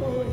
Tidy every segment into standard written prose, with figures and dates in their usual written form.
Oh,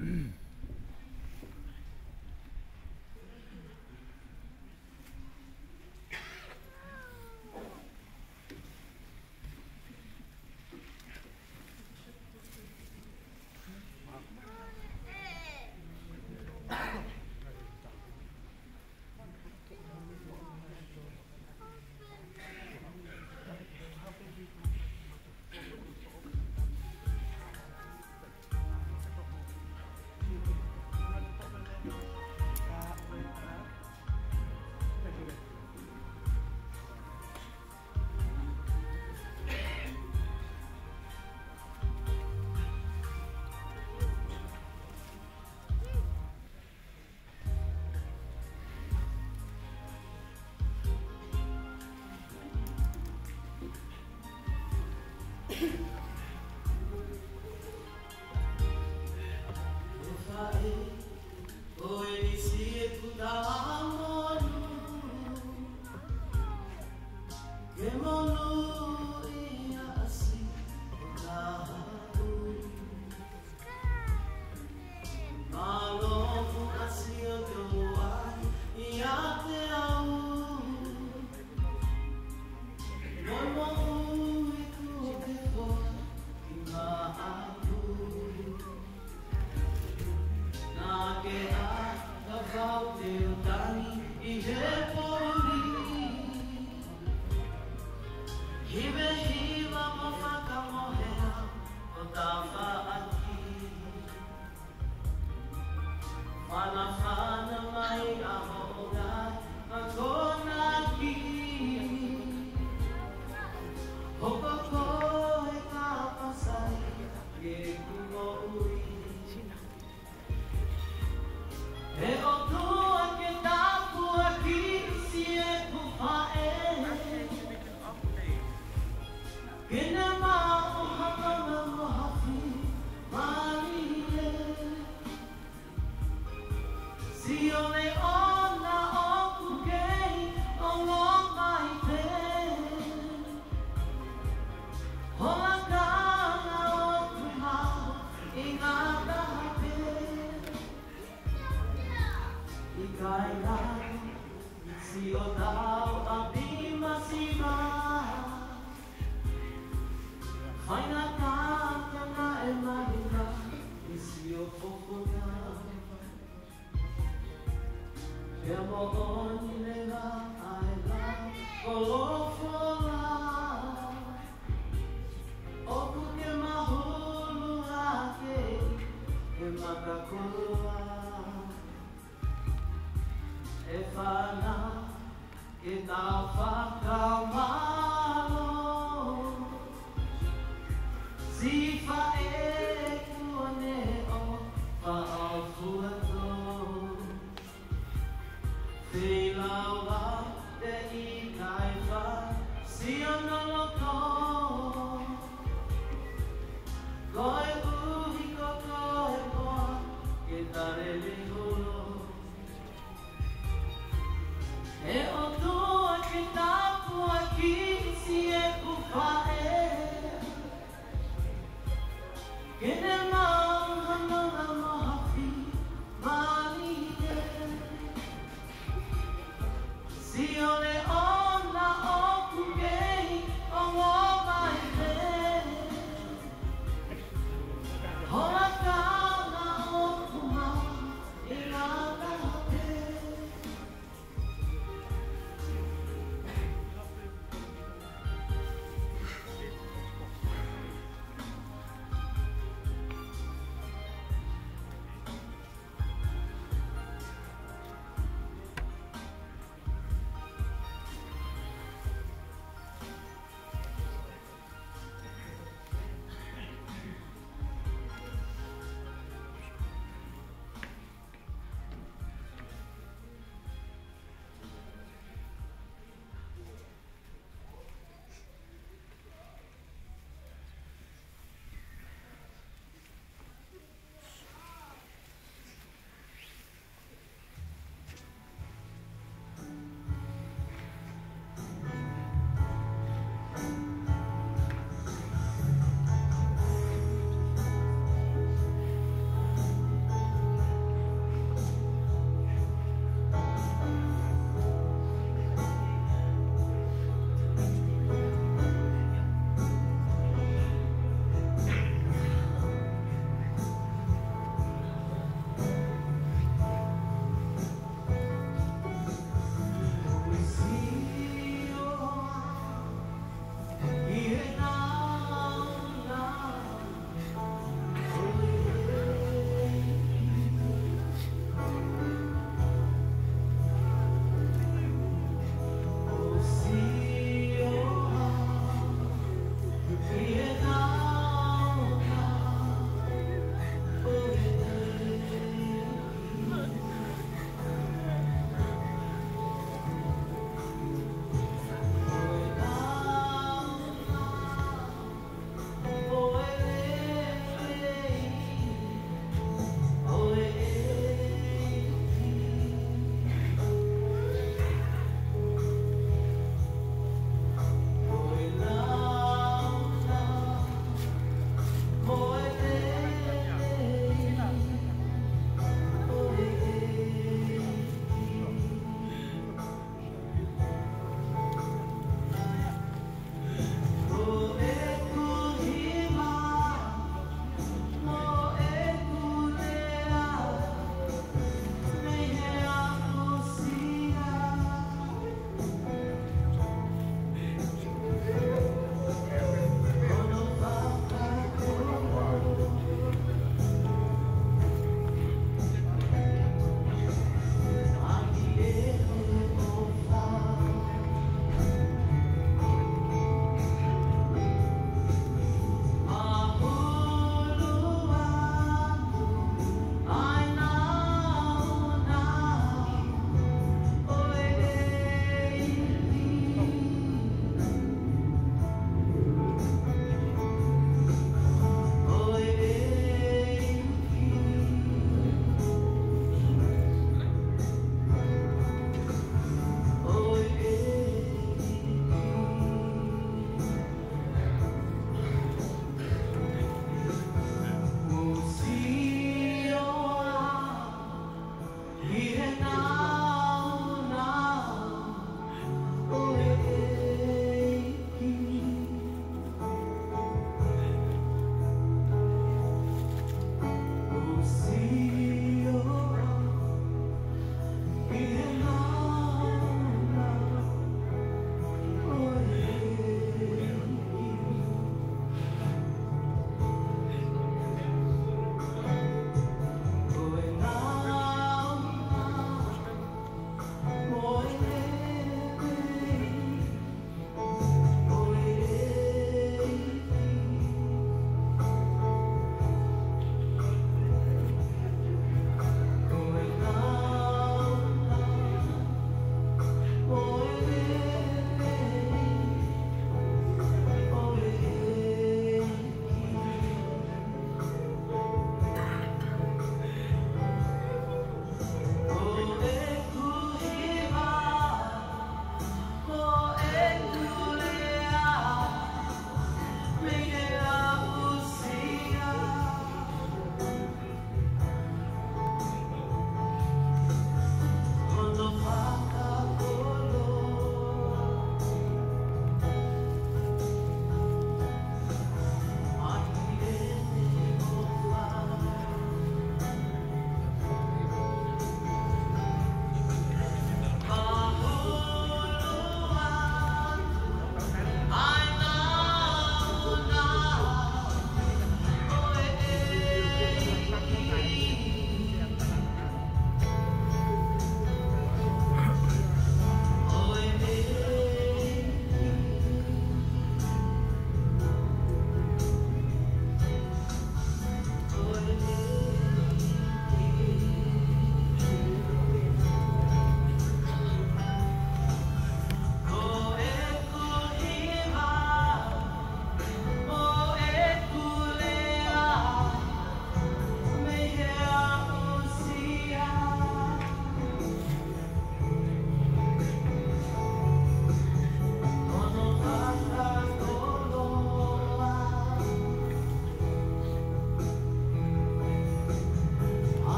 Fai'aho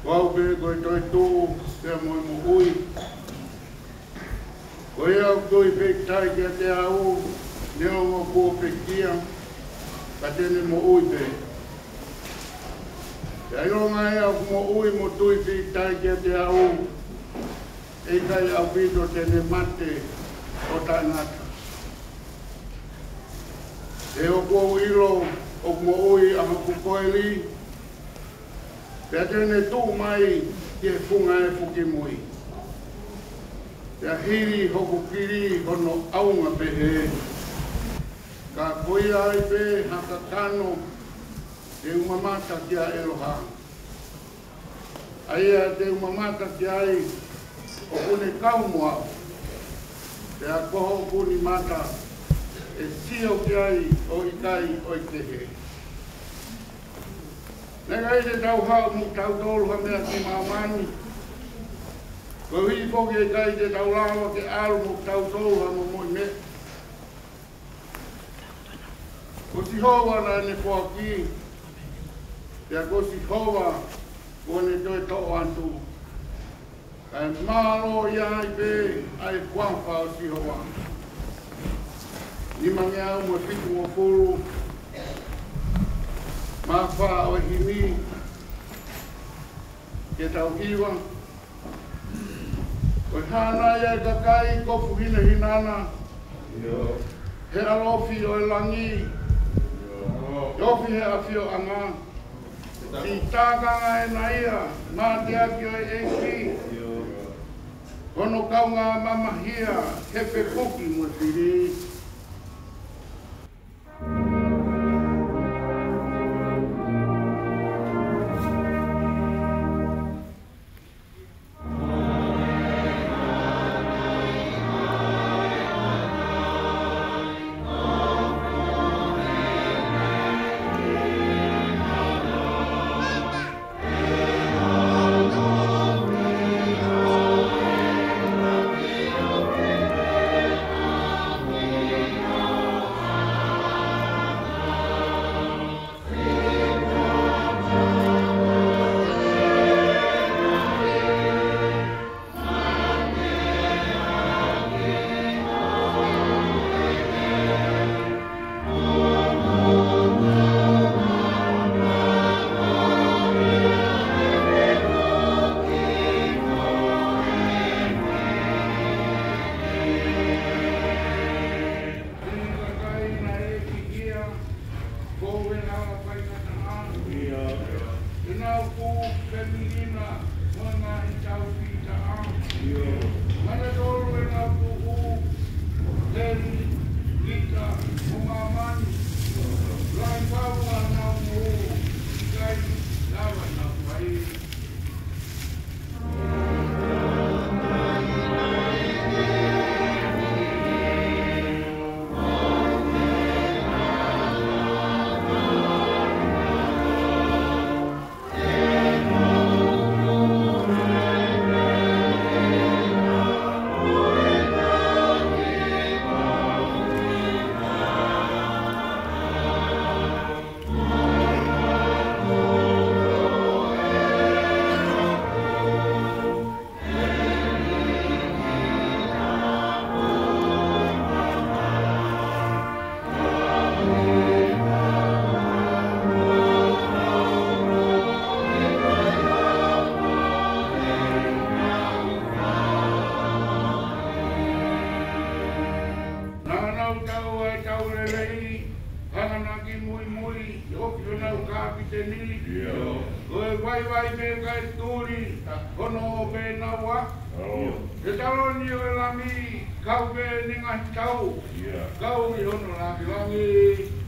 Waupe koe toi tō, te moi mo ui. Koe au toi pektai kia te au, neo mo kua pekia, ka tene mo ui pe. Te ailonga e au mo ui mo tui pektai kia te au, e kai au pito tene mate o tangata. Te o kua uilo, o mo ui a haku koeli, pea tene tū mai te funga e puki mui. Pea hiri hoku kiri hono aunga pehe. Ka koia ai pe haka kano te umamata kia eloha. Aia te umamata kia ai o kune kaumua. Pea koho kuni mata e sio kia ai o ikai o itehe. Nega i te tau hau mu tau tolu ha mea ki maamani. Ko hui poki e kai te tau lawa ke alu mu tau tolu ha mo moi me. Ko si hova na ne poa ki. Pea ko si hova ko ne toi to antu. Kai malo ia i pe ai kwampa o si hova. Ni mangea mo fitu mo furu. Mawha o himi, ke tau iwa. O hana ia ka kai kopu hina hinana. He alofi o langi. Yofi he afio anga. Si tākanga e na ia, mā te aki o e eki. Kono kaunga mamahia, hepe puki mo tiri. lei, hananaki mui mui, yoki ona ukapi te ni. Koe vai vai me kai turi, kono pe na wa. Te taloni o lami, kau pe ninga kau. Kau i hono laki langi.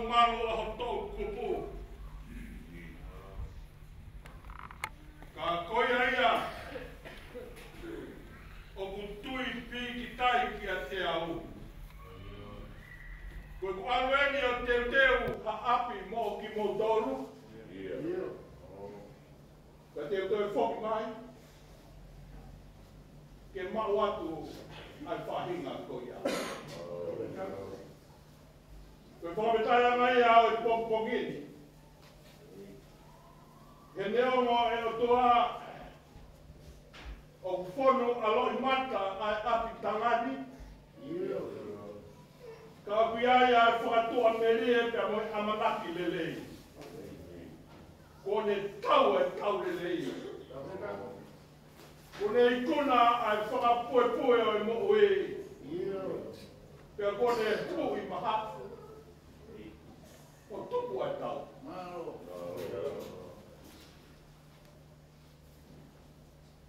malu aho tau kupu. Ka koia ia o kutui piki tai ki a te au. Koe ku alueni o teu ha api mo ki mo toru. Ka teu whoki mai. Ke mau atu ai whahinga koia. Koe whametai mai au e pongpongini. He neo mo e o toa o whono aloi mata ai api tangani. Ka kuiai ai whakatua merie pia moi amanaki lelei. Kone tau e tau lelei. Kone ikuna ai whakapue o i mo ue. Pia kone pui mahafu. O tupu ai tau.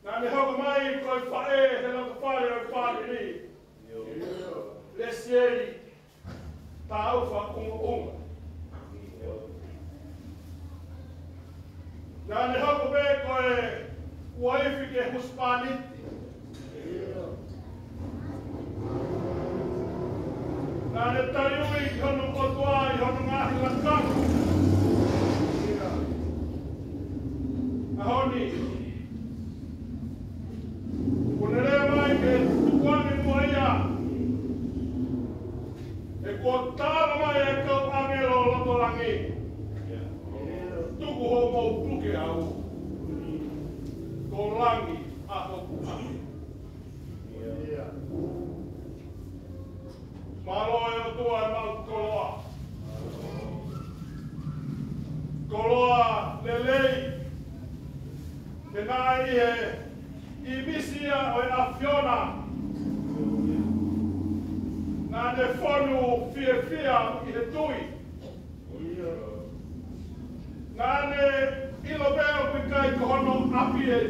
Nā ne hoko mai koe whae he lako whare o i whare Lesieli Ungo'unga. Nā ne hoko me koe waifi ke huspaniti. Nā ne tariui ki honu kotoa i honu ngahi lakanu. Ahoni, kone rea mai ke tukuani mua ia. E ko tāra mai e kau angelo lotolangi. Tuku ho mau puke au. Ko langi a hoku ami. Malo e o tua e mau koloa. Koloa lelei. Te nai e i misia o e a Fiona. Nā ne whonu fia i he tui. Nā ne ilo beo kui kai kohono api e.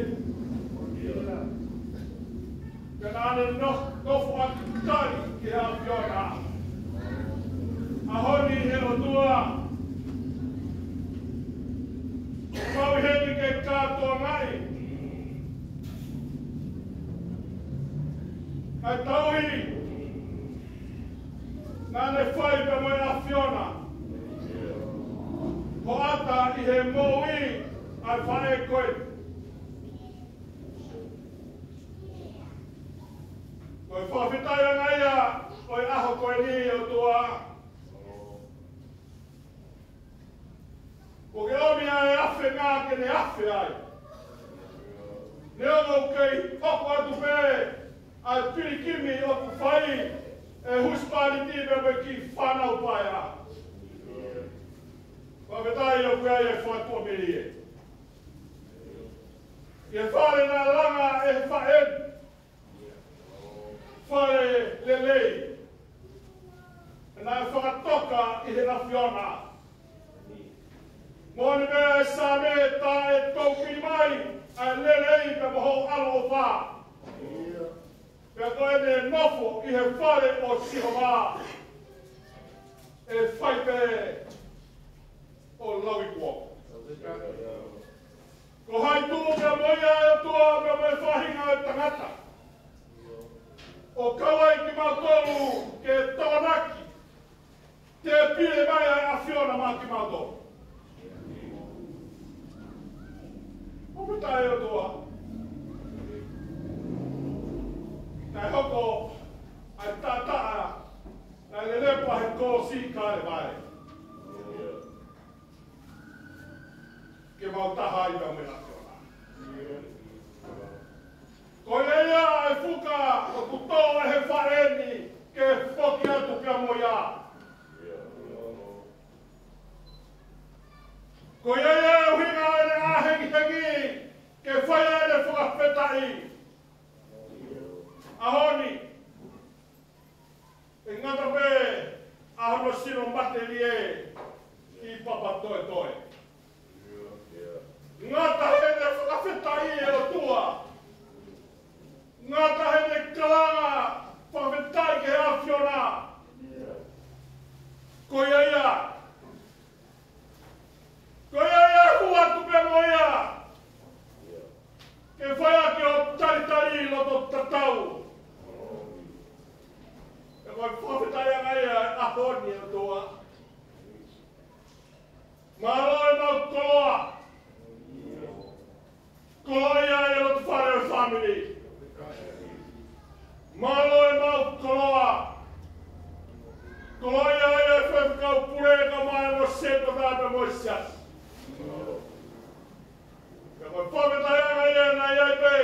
Ka nā ne nofu aki tari ki a Fiona. Ahoni he o tua. Mau heni ke kātoa ngai. Ai tauhi. Nā ne whai pe moe a Fiona. Ko ata i he mōi ai whae koe. Koe whawhitai anga ia, koe aho koe ni o tua. Ko ke omia e awhi ngā ke ne awhi ai. Neo ngau kei hoko atu pē, ai pirikimi o ku whai, e huspani tīme me ki whanau paia. Whametai o kuai e whatua mirie. I e whare nā langa e whaen. Whare lelei. E nā e whakatoka i he na Fiona. Mōni mea e sā me tā e tauki mai, a lelei pe moho alo o whā. Pea koe ne nofo i he whare o Sihomā. E whaipe o Lauikua. Ko hai tū mea moia e tua mea moe whahinga e tangata. O kawai ki mautolu ke Tawanaki. Te pire mai ai a Fiona mā ki mautolu. O putai o tua. Nai hoko ai tātaa, nai le lepa he Akosi kāre vai. Ke mau taha i pia mea Fiona. Ko ia e fuka o kutoa he whaeni ke whoki atu pia moia. Ko ia e uhinga ene ahengi ke whaia ene whakawhetai. Ahoni, e ngata pē, ahono sino materie ki papa toe toe. Ngata hene whakawhetai e o tua. Ngata hene kalanga whakawhetai ke a Fiona. Ko ia, family. Malo e mau koloa. Koloa ia e whewhikau pure ka mai mo seto tāpe mo sias. Ka koe whametai anga ia na iai pe.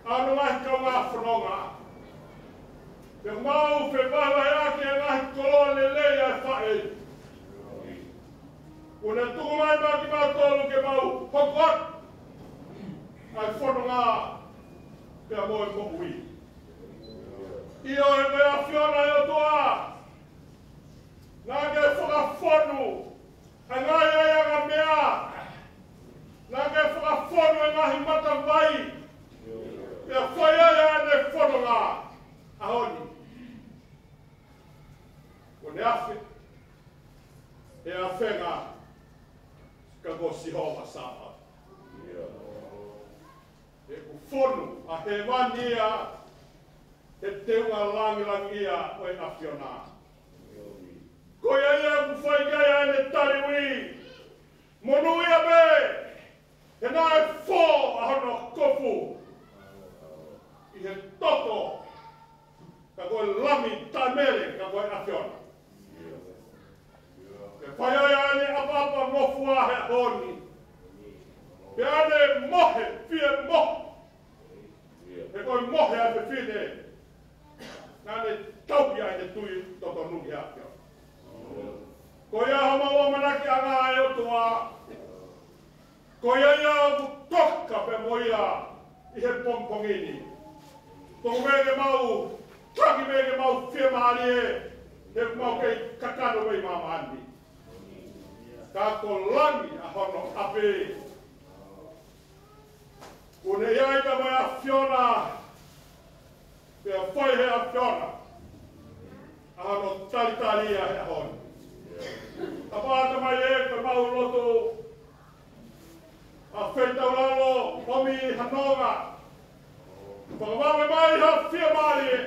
Anu ngahi kau ngā whanonga. Ka mau whewhawai ake a ngahi koloa le lei ai whae. Una tuku mai maki mau tolu ke mau hokot. Ai whanonga pia moe mo ui. Io e me a fiona e o toa. Nā ke whakawhonu. E ngai e anga mea. Nā ke whakawhonu e ngahi mata vai. Pia whai e ane whanonga. Ahoni. O ne awhi. E a whenga. Ka ko sihoa sapa. E ku whonu a he wani ia. E te unga langi ia o e awhiona. Ko ia ku whai kai ane tariwi. Monu ia me. E nā e whō a hono kofu. I he toto. Ka koe lami tamere ka koe awhiona. E whai ane apapa mofu a he honi. Pe ane mohe, fie mohe. E koe mohe a te whine. Nāne taupi ai te tui toto nuki hapio. Ko ia hama o manaki anga ai o tua. Ko ia ku toka pe mo ia i he pompongini. Tō mege mau, taki mege mau Fiema'u e. He mau kei kakano mei mamani. Ka ko langi a hono ape. Une iai ka mai a Fiona. Pea whai he a Fiona. A hono talitalia he a honi. A pāta mai e koe mau loto. A whetau lalo, homi hanonga. Whakamawe mai ha Fiema'u e.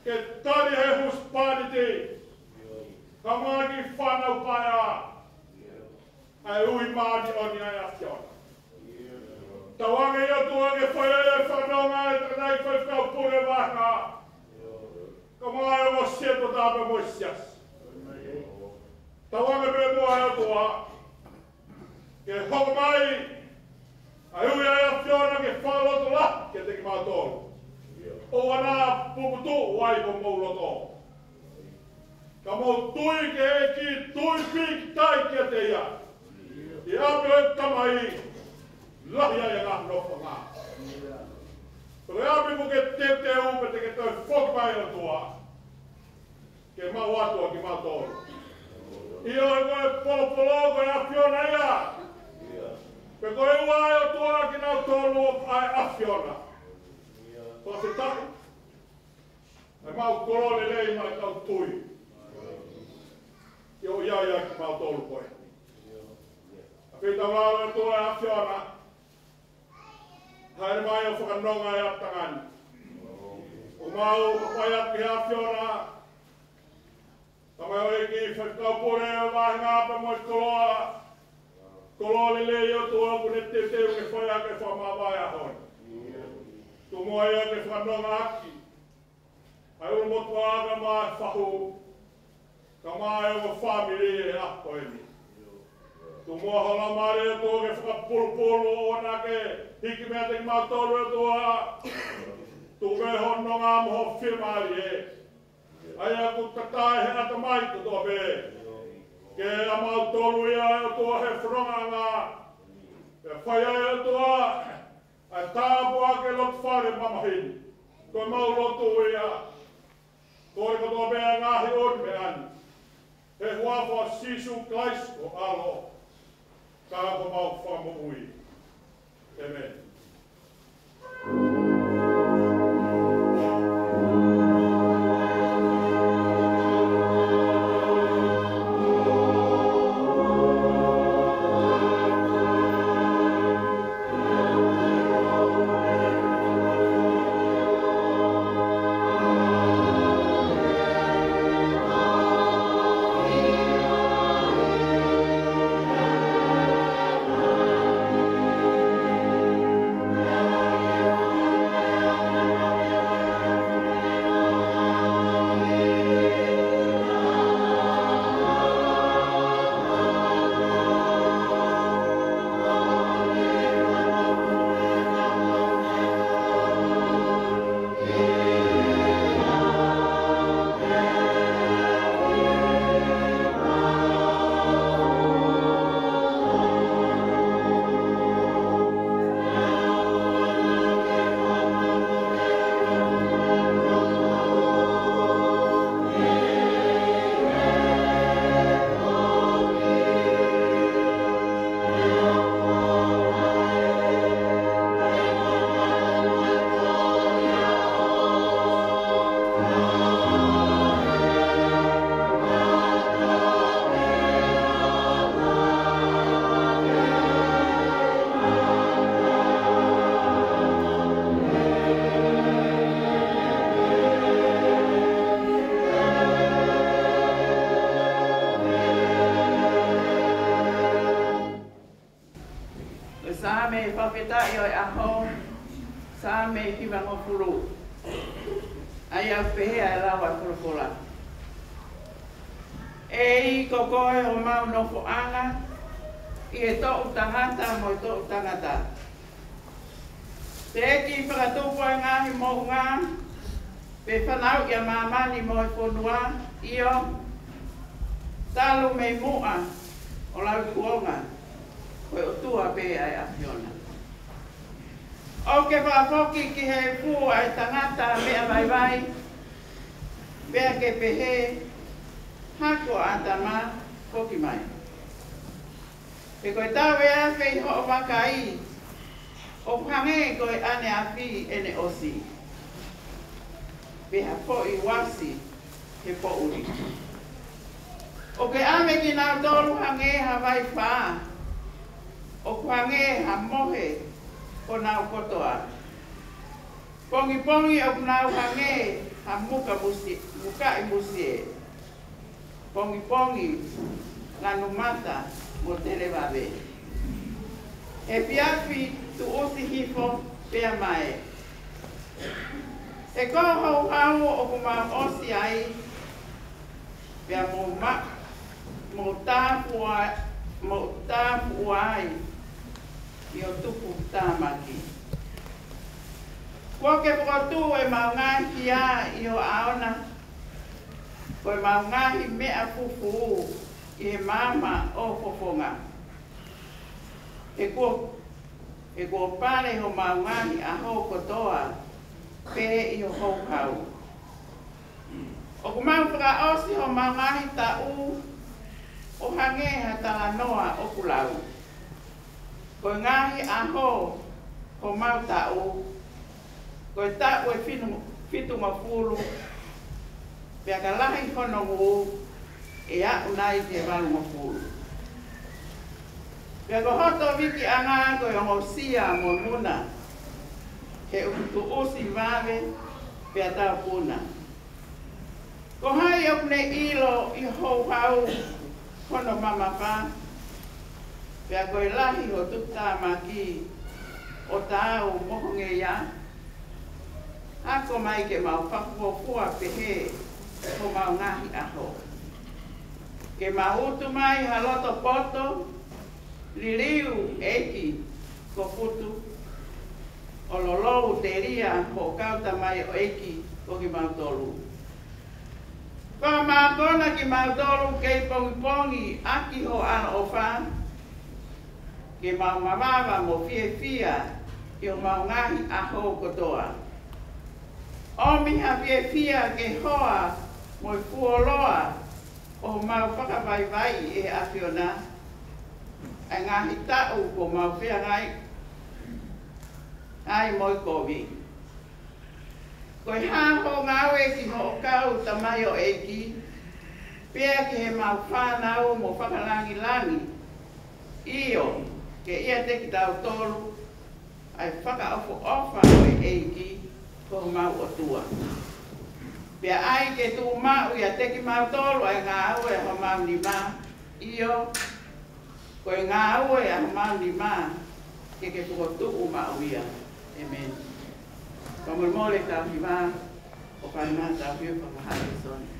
Ke tari he huspaniti. Ka maki whanau paia. Ai ui maani oni ai a Fiona. Tawange ia tua ke whaia e whanonga e tanai koe kau pure waka. Ka mai o mo seto tāpe mo sias. Tawange me mua ia tua. Ke hoko mai. Ai ui ai a Fiona ke whaloto la ke te ki mātoro. O wana Putu wai ko mou loto. Ka mou tui ke eki tui pik tai ke te ia. I ape e tamai. Lahi ai ngā nofo ngā. Pero e api ko ke te upe te ke toi whok mai o tua. Ke mau atua ki mau tōru. Io e koe polopolo koe a Fiona ia. Pe koe ua ai o tua ki nau tōru ai a Fiona. Koe se taku. E mau korone lei mai tau tui. Io ia ki mau tōru koe. A pita mau e tua a Fiona. Haere mai o whakanonga e aptangani. O mau whai ati a Fiona. Tamai o eki whakau pore o mahi ngāpa mo i koloa. Koloa le lei o tua kune te teu ke whai ake whamavae a honi. Tu moa ia ke whakanonga aki. Ai uru motua aga mai whahu. Ka mai o whamiri e ako eni. Tu mua hola mare o tua ke whakapulupulu o nake. Hiki mea te mātoro e tua. Tu me hono ngā moho Fiema'u e. Ai aku tatai he ata mai tu toa pe. Ke a mātoro ia e tua he whanonga ngā. Ke whai ai e tua. Ai tāpua ke lot whare mamahini. Koe mau lotu ia. Kore ko toa pe a ngāhi ori me ani. He huafua sisu klais o alo. Ka ko mau whamu ui. Amen. Sa me kiwa ngofuru. Ai au pehea e lawa kolokola. E I kokoe o mau nofo anga. I e tō utangata mo I tō utangata. Te eki whakatupo e ngahi mo ngā. Pe whanau ia mamani mo I whonua. Io. Talu me mua. O lau kuonga. Koe o tua pe ai afiona. O ke whaafoki ki he fu ai tangata mea vai. Bea ke pehe. Hako atama foki mai. Pe koe tau ea whei ho o wakai. O pange koe ane api ene osi. Pe ha po I wasi he po uri. O ke ame ki nau tolu hange ha vai wha. O pange ha mohe ko nau kotoa. Pongi pongi o nau hange ha muka I musie. Pongi pongi nganu mata mo tere wawe. E piafi tu usi hifo pea mai. E koho hau o kumau osi ai. Pea mo tāpu ai. I o tupu tāmaki. Kua ke pukotu e maungahi a I o aona. Koe maungahi mea fufu I he mama o fofonga. E kua pare ho maungahi a ho kotoa pe I o houkau. O kumau whakaosi ho maungahi ta u o hange ha talanoa o kulau. Koe ngahi a ho mau ta u. Koe ta ue fitu mafulu. Pea ka lahi hono ngu e a unai te walu mafulu. Pea ko hoto wiki anga koe ongo sia mo muna. He utu usi wawe pea tau puna. Ko hai okne ilo I hou hau hono mama wha. Pea koe lahi ho tuta maki o tau mohonge ia. Ako mai ke mau whakupopua pehe ko mau ngahi aho. Ke mautu mai haloto poto, liliu eki ko putu. O lolou te ria ho kauta mai o eki ko ki mau tolu. Ko mau kona ki mau tolu kei pongi pongi aki ho ana o wha. Ke mau mamawa mo fia I o mau ngahi aho kotoa. Omi ha fia ke hoa mo I fuoloa o mau fakamavae e afiona. A ngahi tau ko mau fia ngai. Ai mo I kovi. Koe haho ngawe ki ho kau tamai o eki. Pea ke he mau whanau mo whakalangi langi. Io ke ia teki tau tolu. Ai whakaofo ofa o eki. Ko mau o tua. Pea ai ke tu mau ia teki mau tolu ai ngā aue ho mau ni mā. Io, koe ngā aue a ho mau ni mā. Ke puko tuu mau ia. Amen. Pamulmole tau hi mā. O paimā tau hiu whakahari soni.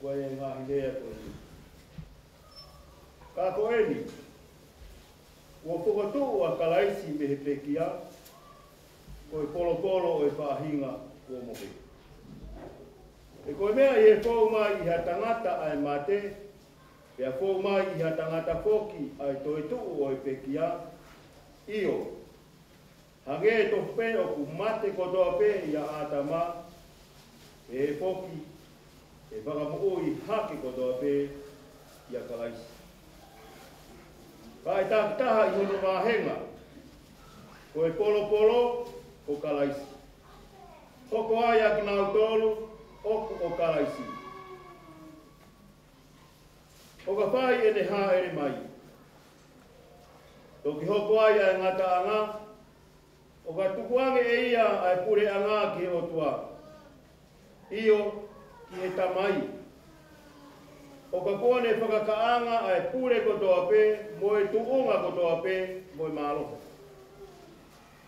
koe ngā hidea koe ni. Ka koe ni, ua whakatu a kalaisi me he pekia, koe polo e whaahinga ua mohi. E koe mea i he whau mai i ha tangata ai mate, pea whau mai i ha tangata whoki ai toi tuu o e pekia, io. Hange e tofu pe o ku mate kotoa pe i a atama, e whoki, e whakamu i hake kotoa pe i a kalaisi. Kai tākitaha i hono māhenga, ko e polo o kalaisi. Hoko ai a ki nau tolu, oku o kalaisi. O ka whai e ne hā ere mai. Toki hoko ai a ngata anga, o ka tukuange e ia ai pure anga ki he otua. Io ki he tamai. O ka kone whakakaanga ai pure kotoa pe, mo e tuunga kotoa pe, mo e māloha.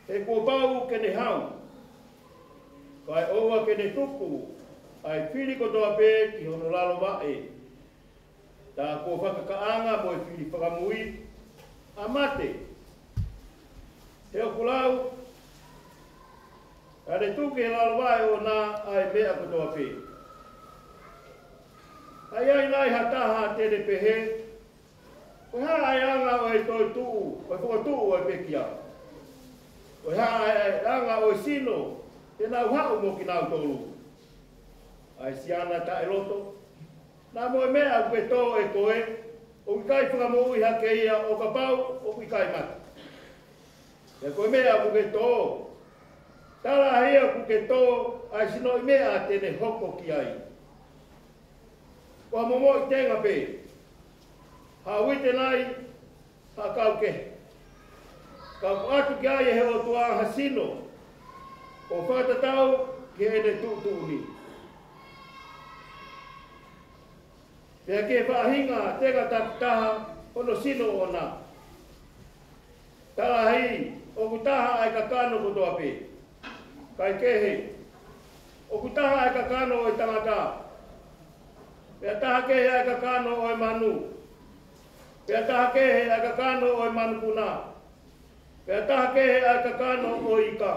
He kua pau ke ne hau. Kai oua ke ne tuku, ai whiri kotoa pe ki hono lalo wae. Tā kua whakakaanga mo e whiri whakamui, a mate. He o kulau, a ne tuki he lalo wae o nā ai mea kotoa pe. Ai ai nai hataha tere pehe, koe haa ai anga o e toi tuu, koe whakatuu o e pekia. Koe haa ai anga o e sino, te nau hau mo ki nau tolu. Ai siana ta e loto, nā mo e mea upe tō e koe, o ki kai whakamu i hake ia o ka pau, o ki kai mata. E koe mea upe tō, tala hea upe tō, ai sino i mea tene hoko ki ai. Wa momo i tenga pe. Ha wite nai, ha kau ke. Kau atu ki ai he o tua hasino. O whakatatau ki ene tūtūni. Pea ke whahinga tega takitaha ono sino o nā. Tala hei, o kutaha ai kakano kotoa pe. Kai kehe. O kutaha ai kakano o i tangata. Pea taha kehe ai kakano o e manu. Pea taha kehe ai kakano o e manu puna. Pea taha kehe ai kakano o ika.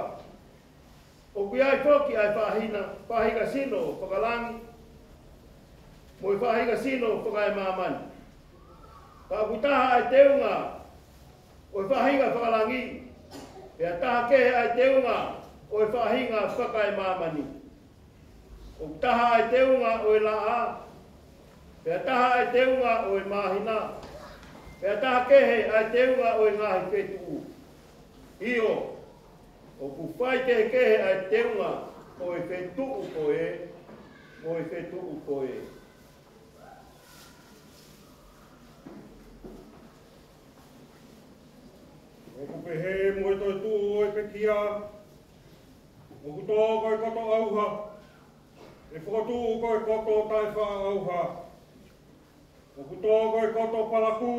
O kui ai whoki ai whahiga sino whakalangi. Mo i whahiga sino whakai mamani. Ka kui taha ai teunga o i whahiga whakalangi. Pea taha kehe ai teunga o i whahiga whakai mamani. O taha ai teunga o i laa. Pea taha ai teunga o i mahina. Pea taha kehe ai teunga o i ngahi petu. Io, o ku whai kehe ai teunga o i petu koe, o i petu koe. O ku pehe mo i toi tu o i pekia, o ku tō koe koto auha, e whakatu koe koto tai Fai'aho. O ku tō koe koto palaku,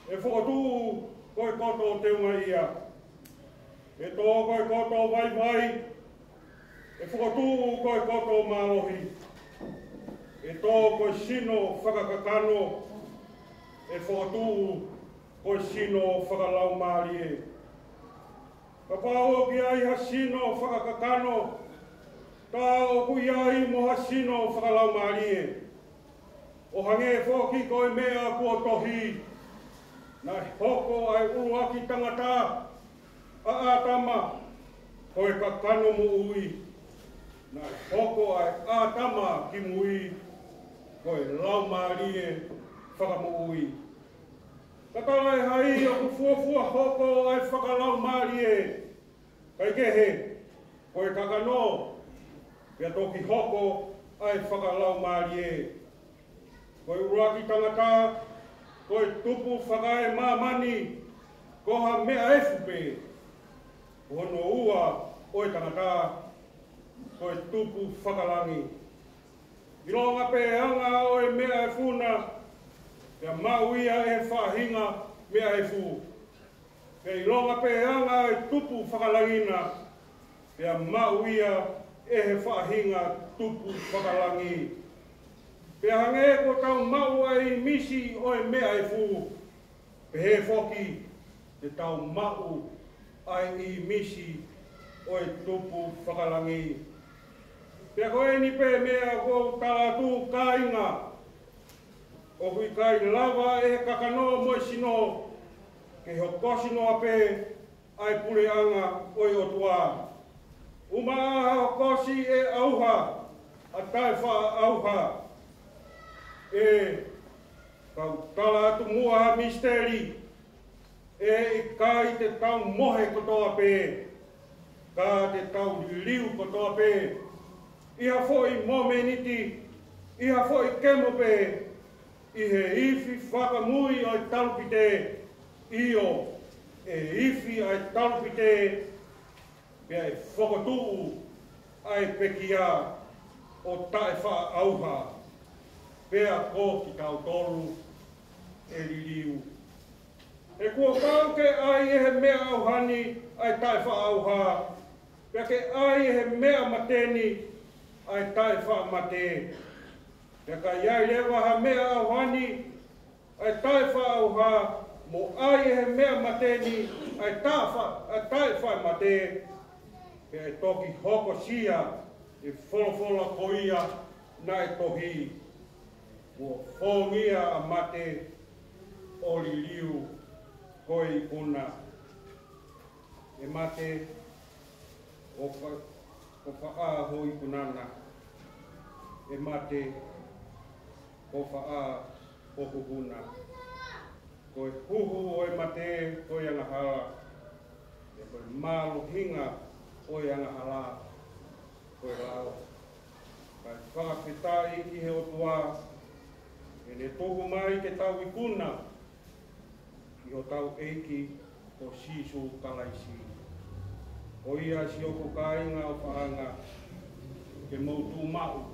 e whakatu koe koto teunga ia. E tō koe koto vai, e whakatu koe koto mālohi. E tō koe sino whakakakano, e whakatu koe sino whakalau mārie. Ka pāo ki ai ha sino whakakakano, tā o kui ai mo ha sino whakalau mārie. O hange whoki koe mea kua tohi, na hoko ai uruaki tangata, a atama, koe ka kano mo ui, na hoko ai atama ki mui, koe lau marie whakamo ui. Katala e hai o ku fuafua hoko ai whakalau marie, kai kehe, koe kakano, pia toki hoko ai whakalau marie. Koe uruaki tangata, koe tupu whakae mamani, koha mea efupe. Hono ua oe tangata, koe tupu whakalangi. I ronga pe anga oe mea efuna, pia mauia e whahinga mea efu. Pia i ronga pe anga oe tupu whakalangina, pia mauia e he whahinga tupu whakalangi. Pea hange ko tau mau ai misi oi mea e fu. Pe he foki te tau mau ai i misi oi tupu whakalangi. Pea koe ni pe mea ko talatu kainga. O kui kai lava e kakano moi sino. Ke hokosi noa pe ai pureanga oi o tua. Uma hokosi e auha. A taiwha auha. E kau tala atu mua misteri. E i kai te tau mohe kotoa pe. Ka te tau liu kotoa pe. Iha foi momeniti. Iha foi kemo pe. I he ifi whakamui ai talpite. Io e ifi ai talpite. Pea e whakotuu ai pekia o taiwha auha. Pea ko ki tau tolu e liliu. E kua kauke ai e he mea auhani ai taiwha auha. Pea ke ai e he mea mateni ai taiwha mate. Pea ka iai lewa ha mea auhani ai taiwha auha. Mo ai e he mea mateni ai taiwha mate. Pea e toki hoko sia e wholofola koia na e tohi. Ua whongia a mate o liliu koe i puna. E mate o Fai'aho i punana. E mate o Fai'aho o kuhuna. Koe huhu o e mate koe anga hala. E koe malo hinga o e anga hala. Koe lao. Kai whakapetai i he o tua. E ne tohu mai ke tau i kuna. I o tau eiki o sisu kalaisi. O ia si o kukainga o whaanga. Ke mautu mau.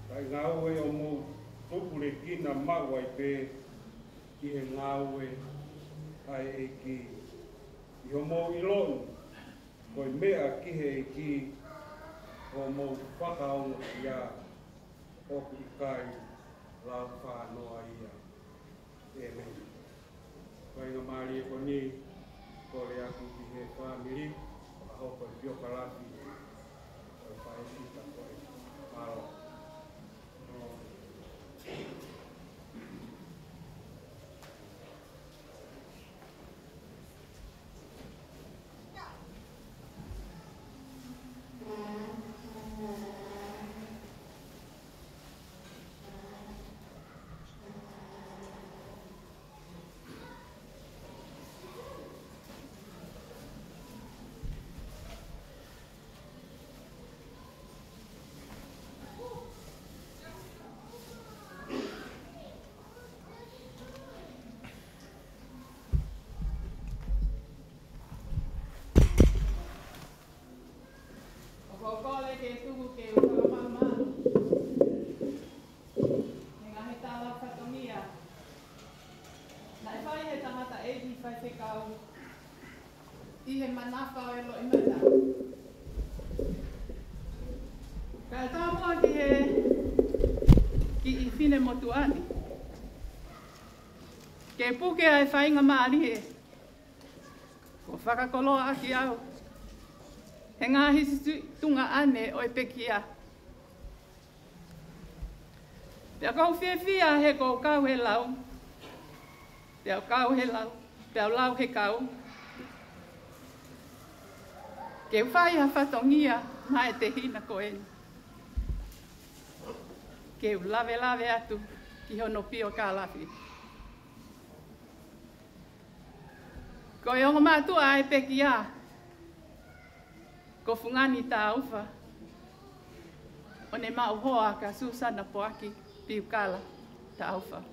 Kai ngau e o mou tupule kina mau ai pe. Ki he ngau e ai eiki. I o mou ilonu. Koe mea ki he eiki. O mou whakaonga ia. O ki kai. Lau whanoa ia. Amen. Koe ngā maari e koni, kore aku ki he whamiri, a hoko e pio kalapi, koe whae sita koe, malo. I he manafa o e lo imata. Ka e tāpua ki i whine motu ani. Ke puke ai whainga maari e. Ko whakakoloa aki au. He ngāhi tunga ane o e pekia. Pea kou whiawhia he kou kau he lau. Pea kau he lau. Pea lau he kau. Ke whaiha whatongia mai te hina koeni. Ke lawe atu ki hono pio ka lawi. Ko e ongo mātua ai pekia. Ko fungani tā uwha. O ne mau hoa ka susana poaki piu kala tā uwha.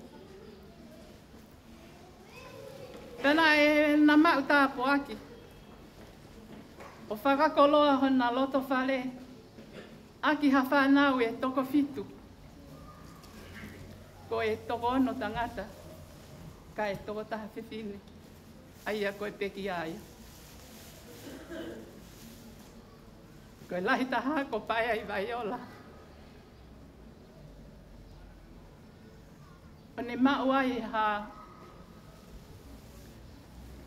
Pena e na mau tā poaki. O whakakoloa hona loto whale, aki ha whanau e toko fitu. Ko e toko ono tangata, ka e toko taha whiwhine, aia koe peki aia. Ko e lahi taha ko paia i vaiola. O ne ma'u ai ha.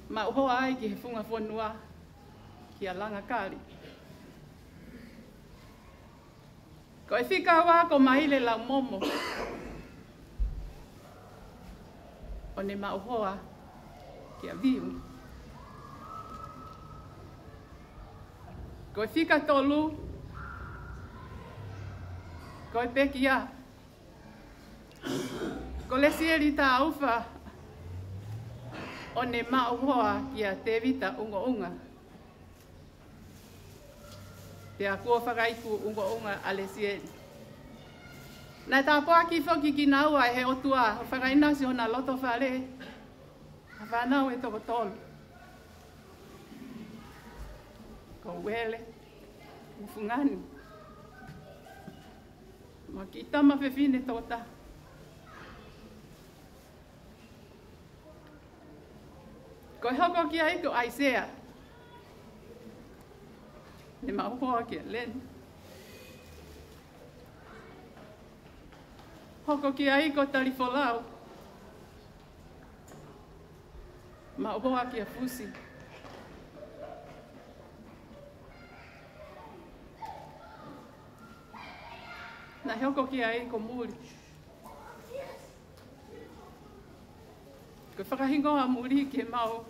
Ma'u hoa ai ki he funga whanua ki a langa kari. Ko e whika wā ko mahile lau momo. O ne ma'u hoa ki a viu. Ko e whika tolu. Ko e peki a. Ko lesieli tā uwha. O ne ma'u hoa ki a te vita Ungo'unga. Te a kua whakaiku Ungo'unga a lesieli. Nai tā poa ki whoki ki nau ai he otua. O whakaina si hona loto whare. A whanau e toko tolu. Ko wele. Ufungani. Ma ki tama whewhine tōta. Ko hoko ki ai ko Aisea. Ne ma'u hoa ki a len. Hoko ki ai ko Talifolau. Ma'u hoa ki a Fusi. Na hoko ki ai ko Muri. Ko whakahingoa muri ki mau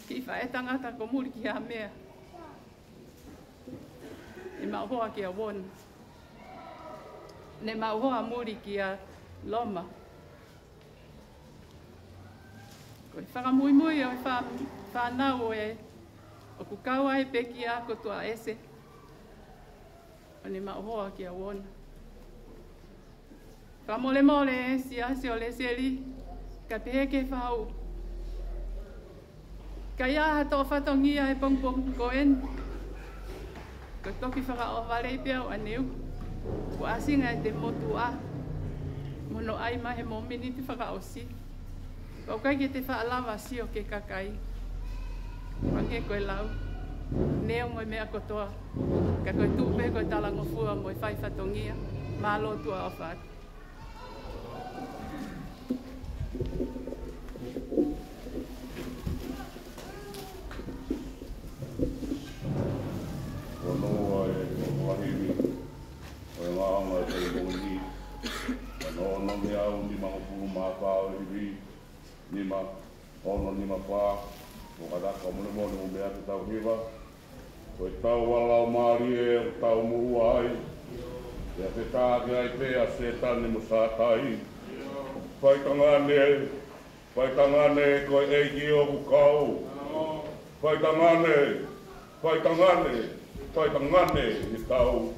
ki whae tangata ko muri ki a mea. E mau hoa ki a won. Ne mau hoa muri ki a loma. Ko e whakamuimui o e whanau e o kukaua e peki a ko tua ese. O ne mau hoa ki a won. Whamole mole e si o lesieli. Ka pehe ke Fai'aho. Ka ia tō whatongia e pongpong ko en. Ko toki whakao wale i pia o aneu. Ko asinga e te motu a. Mono ai ma he momini te whakao si. Ko kai ke te whaalawa si o ke kakai. Wange koe lau. Neo ngoi mea kotoa. Ka koe tupe koe talangofua mo e whai whatongia. Malo tua o whati. Nima, ono nima pā, o kadaka mole mole o mea te tau hiwa. Ko e tau wala o maari e o tau muhua ai. Ia te tāke ai pēa se tani mo sātai. Whaitangane koe eiki o kukau. Whaitangane i tau.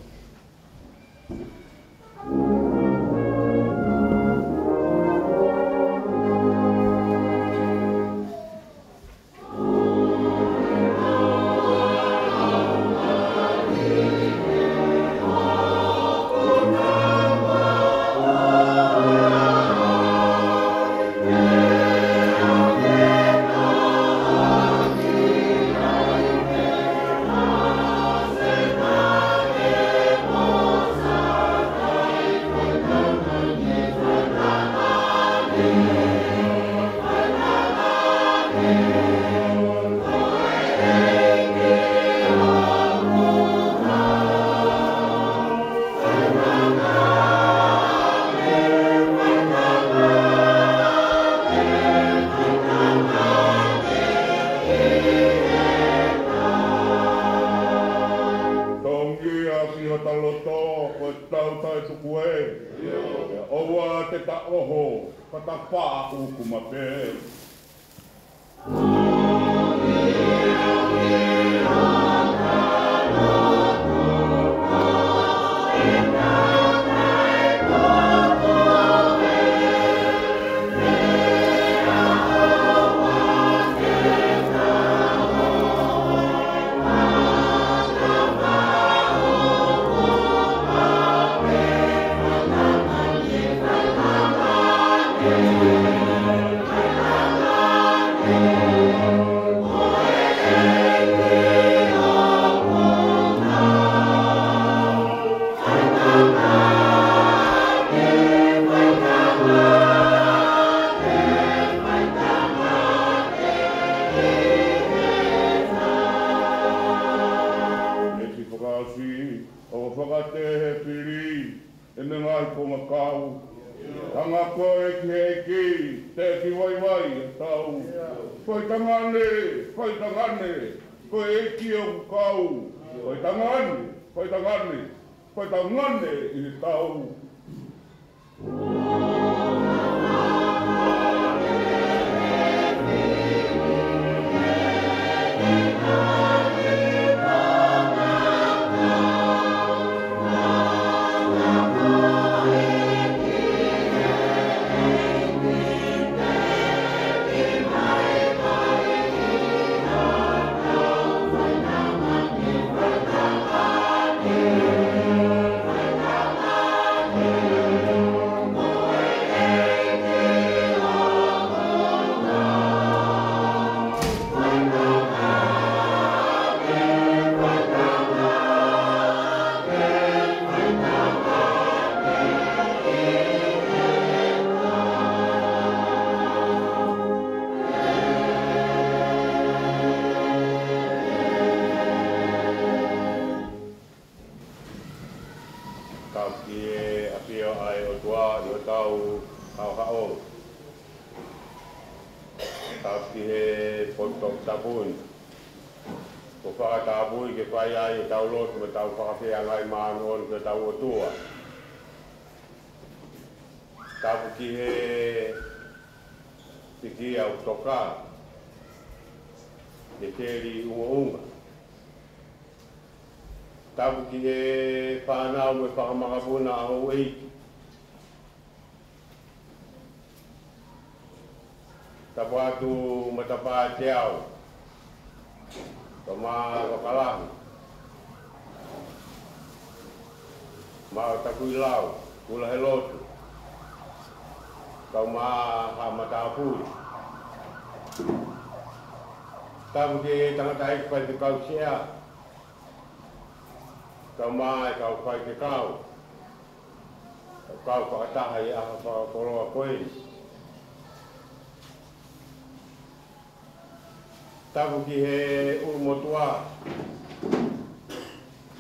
Owa te ta oho, pata Fai'aho kumape. piri, e me ngai ko makau. Tanga koe ki he ki, te ki wai wai e tau. Koe tangane, koe e ki o kau. Koe tangane, koe tangane i tau. Lesieli Ungo'unga. Tapu ki e Fai'aho e fakamavae a ho eiki. Tapu atu matapa te au. Toma wakalahi. Mao taku i lau, kula he lotu. Kau maa ha matapui. Tapu ki tangata eiki pai te kau sea. Kau maa e kau pai te kau. Kau whakataha i aha whakakoroa koe. Tapu ki he urumotua.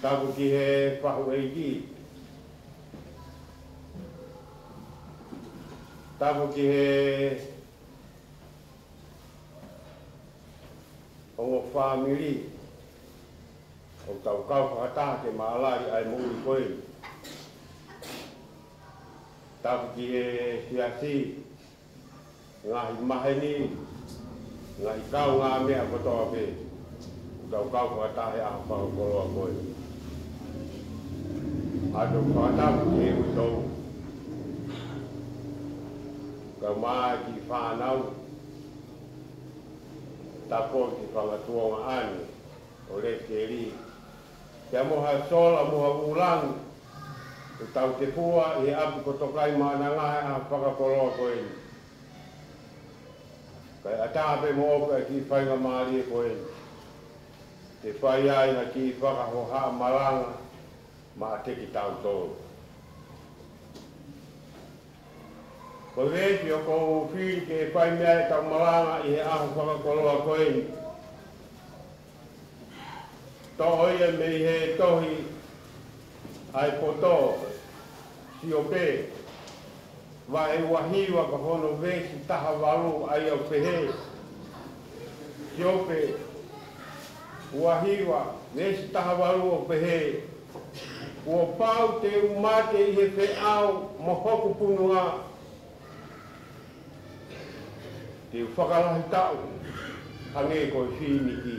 Tapu ki he whahu eiki. Tapu ki he ongo whamiri. O tau kau whakataha ke maalari ai mui koe. Tapu ki he siasi. Ngahi maheni. Ngahi kau ngā mea kotoa pe. Tau kau whakataha aha whakakoroa koe. Ato whakataha ki he utou. Kau maa ki whanau. Tapo ki whangatuonga ane. O Lesieli. Kia moha sola moha ulangi. O tau te pua i apu kotokai maana ngahe a whakakoroa koe. Kai atape mo oka ki whainga maari e koe. Te whaiai na ki whakahoha malanga ma te ki tau tō. Ko veti o kou whiri ke whai mea e tau malanga i he aho whakakoroa koe. Tohoia me he tohi ai poto si o pe. Wa e wahiwa ka hono vesi taha waru ai au pehe. Si o pe wahiwa vesi taha waru o pehe. Ua pau te umate i he Fai'aho mo hoku pununga. Te whakalahi tau hange koe whiniki.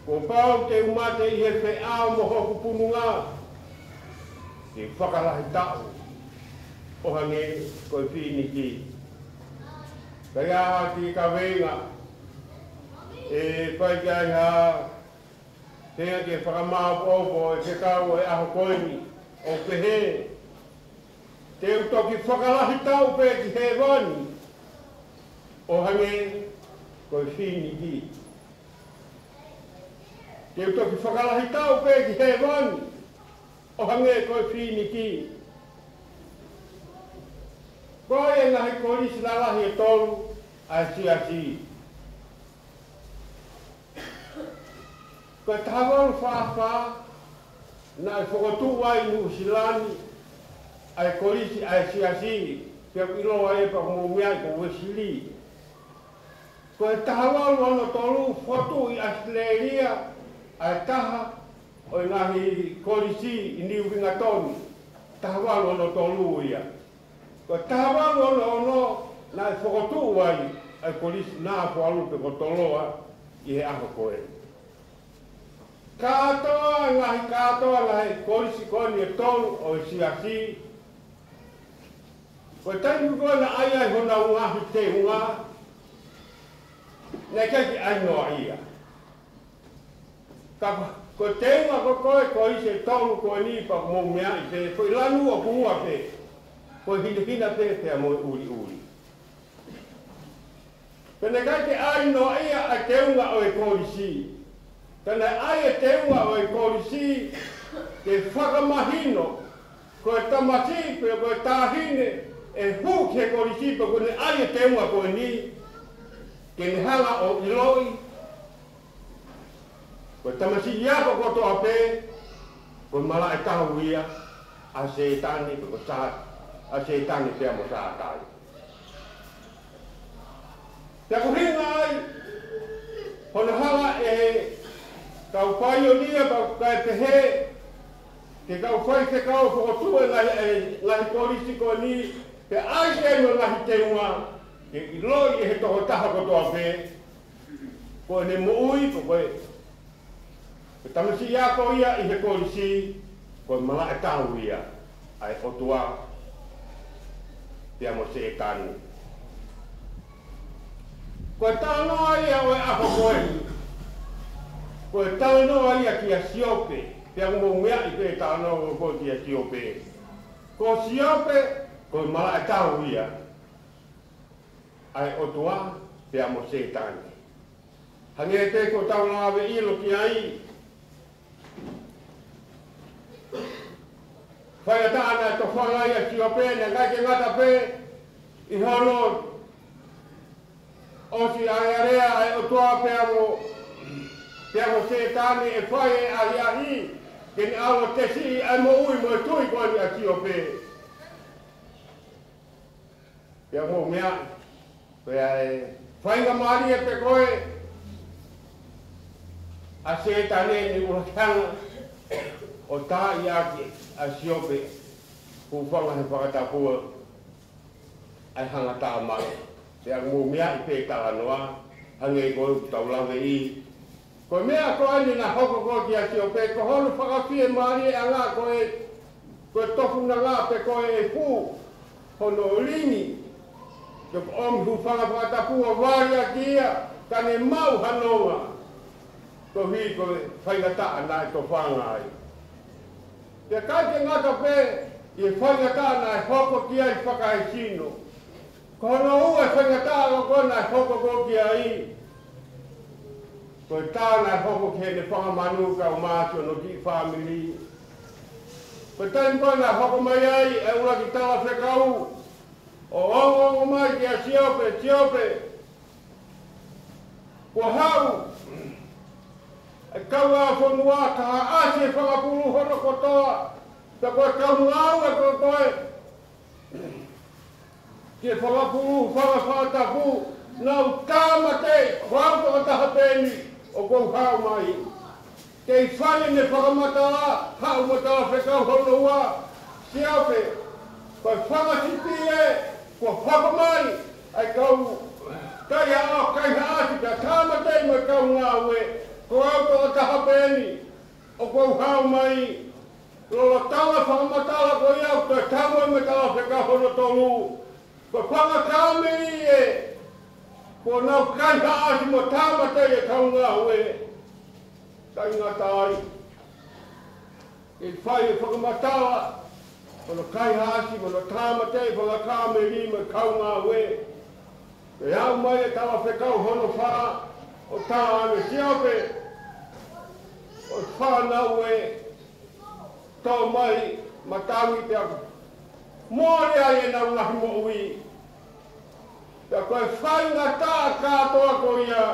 Ko pau te umate i he Fai'aho mo hoku pununga. Te whakalahi tau o hange koe whiniki. Kai aha ki ka wenga. E pai kai ha tenga ke whakamāpopo e te kau e aho koini o pehe. Te utoki whakalahi tau pe ki he wani. O hange koe whiniki. Te utoki whakalahi tau pe ki he wani. O hange koe whiniki. Koe e ngahi korisi na lahi e tolu a siasi. Koe tahawaru whaafaa na whakatu ai New Zealand, ai kolisi, ai siasi, pia ilo ai pa kumumia ko Wesili. Ko e tahawalu ano tolu whatu i Australia, ai taha o ngahi kolisi i New Wingatoni, tahawalu ano tolu ia. Ko tahawalu ano na whakatu ai kolisi nā whalu pe kotoloa i he aho koe. Kātoa, ngahi kātoa ngahi kolisi koni e tolu o e siasi. Ko taimi koe na ai hona ungahi te unga, nei keki ai noa ia. Ko te unga ko koe ko i se tolu koe ni pa kumomea i te, ko i lanu o kumua pe, ko i hina pe mo uri uri. Pene kai te ai no ia a te unga o e kolisi. Pene ai e te unga o e kolisi, te whakamahino, ko e tamati, pe ko e tāhine, e huk he kolisi, pe ko ne ai e te unga ko e ni, ke ne hanga o iloi, ko e tamati iako koto a pe, ko mala e tahu ia, a se tani, pe ko a se tani pia mo sa tai. Te kuhinga ai, hona hala e kau whai o nia, kai te he, te kau whai te kau whakotua ngahi polisi ko ni, te ai te eno ngahi te unga, ke i loi e he toho taha kotoa pe, ko ne mo ui, ko koe, ke tamasi ia ko ia i he polisi, ko mala e tahu ia, ai otua, te amo se e tanu. Ko e tānoa ia o e aho koe. Ko e tānoa ia ki a siope. Pea mo mea i pe tānoa ko ki a siope. Ko siope, ko e mala e tāu ia. Ai otua, pea mo se tāni. Hange e te ko tānoa ave ilo ki ai. Whai a tāna e to whanga ia siope, ne kai ke ngata pe, i hono Osi area ai o toa pea mo se tani e whai e ahi ahi ke ni awa te si ai mo ui mo e tui koe ni a ki o pe. Pea mo mea pea e whainga maari e pe koe a se tani ni urakanga o tā i aki a si o pe ku whanga he whakatapua ai hanga tā mai. Te mo mea i pe tala noa, hange koe tau lawe i. Ko mea ko ane na hoko ko ki a si o pe, ko honu whakawhie maari e anga koe tofu na ngā pe koe e pū, hono ringi. Ko omi hu whangapatapu o wari a kia, kane mau hanonga. Ko hi koe whaingata ana e to whanga ai. Te kai te ngata pe, i whaingata ana e hoko ki ai whakaisino. Ko no ua whangata o kona e hoko ko ki ai. Ko e tāna e hoko ki ne whangamanu ka o mātio no ki family. Ko taim kona e hoko mai ai e ura ki tawa whekau. O ongo mai ki a siope. Ko hau. E kau a whanua ka ase e whangapuru hono kotoa. Ka koe kau ngau e koe koe. Ke whakapuru, whakawhatapu, nau tāmate, whauto o tahapeni, o kou hau mai. Kei whai ne whakamata, hau mata whekau hono ua, siape, koe whakatipi e, ko whakamai, ai kau, kai a kai haati, ka tāmate mai kau ngā ue, ko auto o tahapeni, o kou hau mai, lola tawa whakamatala ko iau, koe tawa me tawa whekau hono tolu, ko whanga kāmeri e, ko nau kai haati mo tāmate e kau ngā ue, kai ngā tai. E whai e whakamatawa, kono kai haati mo no tāmate e whanga kāmeri me kau ngā ue. E au mai e tawa whekau hono wha, o tā ane siape, o whanau e, tau mai, matangi te aku. Mōre ai e nau ngahi mo ui. Pea koe whaingata kātoa ko ia,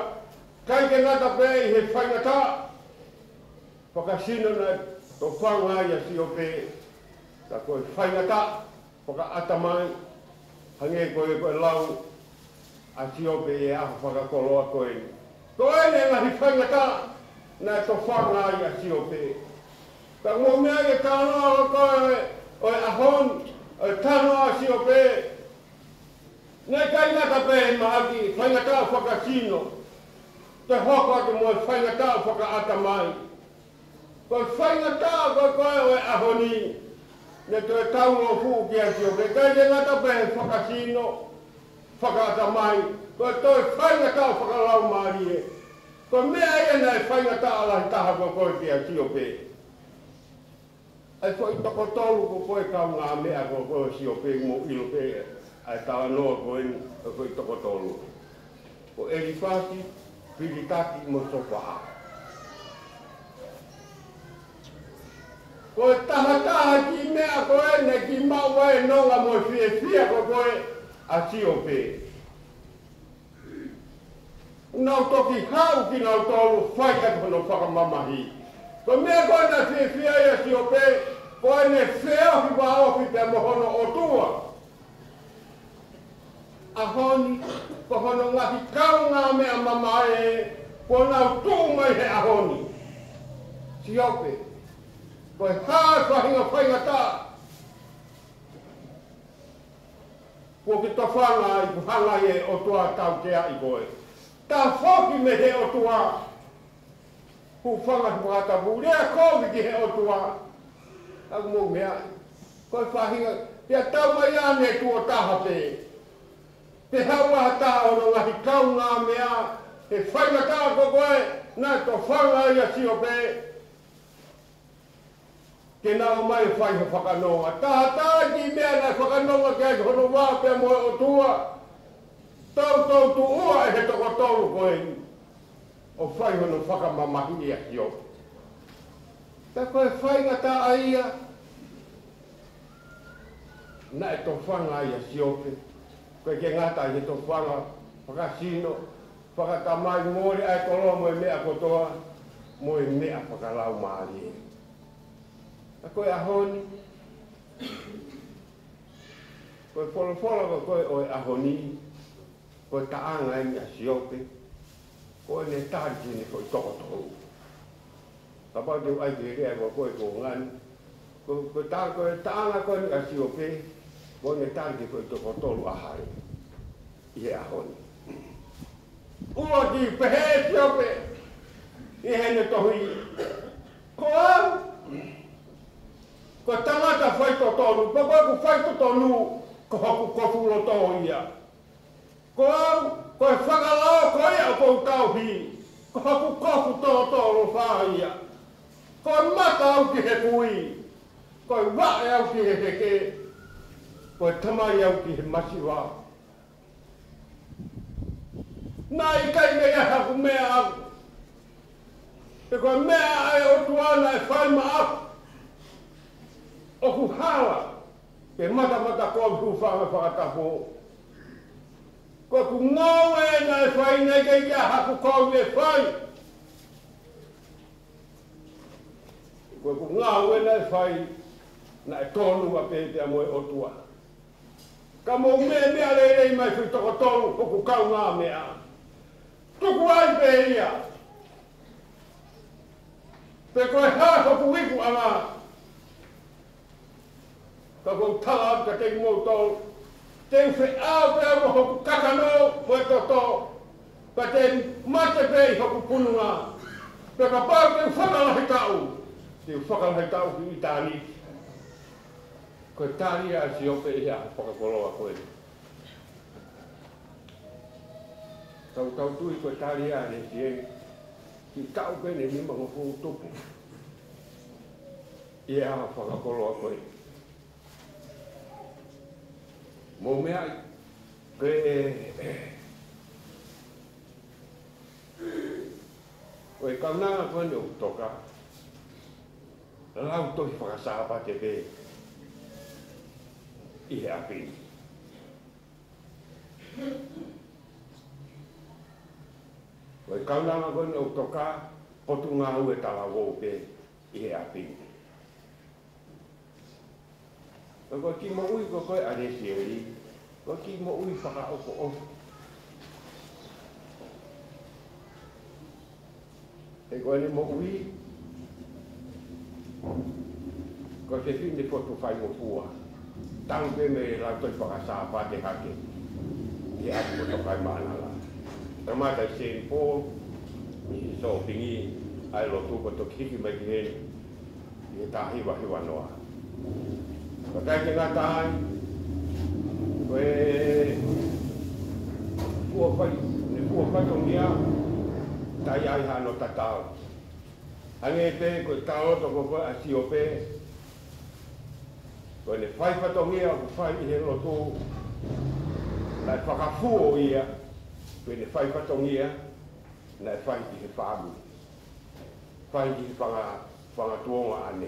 kai ke ngata pe i he whaingata. Whakasino na to whanga ia si o pe, ta koe whaingata, whaka atamai, hange koe lau, a si o pe e aho whakakoloa koe. Koe ne ngahi whaingata, na to whanga ia si o pe. Ta mo mea e kānoa koe, o e ahon, o e tanu a si o pe. Nei kai ngata pe maaki, whaingata whakasino. Te hoko ake mo e whaingata whakaatamai. Ko whaingata koe o e ahoni. Ne te tau o fu ki a si o pe. Kai ngata pe whakasino, whakaatamai. Ko toi whaingata whakalau maari e. Ko mea e nei whaingata alahi taha koe ki a si o pe. Ai foi toko tolu ko koe kau ngā mea ko koe si o pe mo ilo pe. Ai tawa noa koe ni, foi toko tolu. Ko erifasi, piritaki mo sofaha. Ko taha ki mea koe ne ki maua e nonga mo fia ko koe a si o pe. Nau toki hau ki nau tolu whaika kono whakamamahi. Ko mea koe na fia ia si o pe, koe ne Fai'aho wa ofi te mohono o tua. Ahoni, ko hono ngahi kau ngā mea mamae, ko nau tū mai he ahoni. Si o pe, koe hā whahinga whaingata. Ko ki to whanga i kuhanga e o tua tau tea i koe. Tā whoki me he o tua. Ku whanga ki whakata mu, rea kōwi ki he o tua. Aku mō mea, koe whahinga, pia tau mai ane tu o taha pe. Te haua tā o no ngahi kau ngā mea, he whaingata ko koe, nā to whanga ia si o pe. Ke nā o mai whaiha whakanonga. Tā ki mea nā whakanonga kia ki hono wāpea mo o tua. Tau tu ua e he toko tolu koe. O whaiha no whakamamahi ia si o. Tā koe whaingata a ia. Nā e to whanga ia si o pe. Koe ke ngata i to whanga, whakasino, whakatamai mōre ai tolo mo e mea kotoa, mo e mea whakalau maari e. A koe ahoni, koe wholofola koe o e ahoni, koe taanga i a siope, koe ne tāri ni koe toko tolu. Ka pau te ai te rea koe ko ngani, koe taanga koe ni a siope, koe ne tāri koe toko tolu ahari. I he ahoni. Ua ki pehe siope, i hene tohui. Ko au, ko tangata whaito tonu, ko koe ku whaito tonu, ko hoku kofulo tō ia. Ko au, ko e whakalao koe au kou tauhi, ko hoku kofu tō whāia. Ko e mata au ki he kui, ko e wae au ki he heke, ko e tamai au ki he masiwa. Nā i kai mea haku mea au. Te koe mea ai o tuana e Fiema'u. O ku hala, ke mata koe ku whanga whakatapo. Koe ku ngau e nā e whai nei kei kia haku koe e whai. Koe ku ngau e nā e whai, nā e tonu a pētea moe o tua. Ka mō mea rei mai whi toko tonu, o ku kau ngā mea. Tuku ai pe ia. Te koe hāko ku wiku anga. Ka kou tala ka te mō tō. Te Fai'aho pe au hoku kakano mo e toto. Ka te mate pe i hoku pununga. Pe ka pāu te whakalahi tau. Te whakalahi tau ki i tāni. Koe tāni a si ope i a whakakoloa koe. Tau tui koe tāri a ne si e, ki tau pene ni mga fōu tupu. I a whakakoloa koe. Mō mea koe koe kaunanga koe ne o toka. Lau tohi whakasāpa te pe. I he api. Koe kaunanga koe o toka, potu ngā ue tala wō pe i he api. Ko ki mo ui ko koe a Lesieli. Ko ki mo ui whakaoko o. E koe ni mo ui. Ko se whine fotu whai mo pua. Tang pe me la toi whakasāpa te hake. Ki atu ko tokai maanala. Tamata sen po. I so pingi. Ai lo tu ko to kiki mai ki heni. I tahi wahi wanoa. Ko tai te ngā tāi. Koe. Fua whai. Ne fua whai tongia. Tai ai hano tatau. Hange pe koe tāoto ko koe a sio pe. Koe ne whai patongia ko whai i he lotu. Nai whakafuo ia. Koe ne whai patongia. Nai whai i he whāmu. Whai i he whangatuonga ane.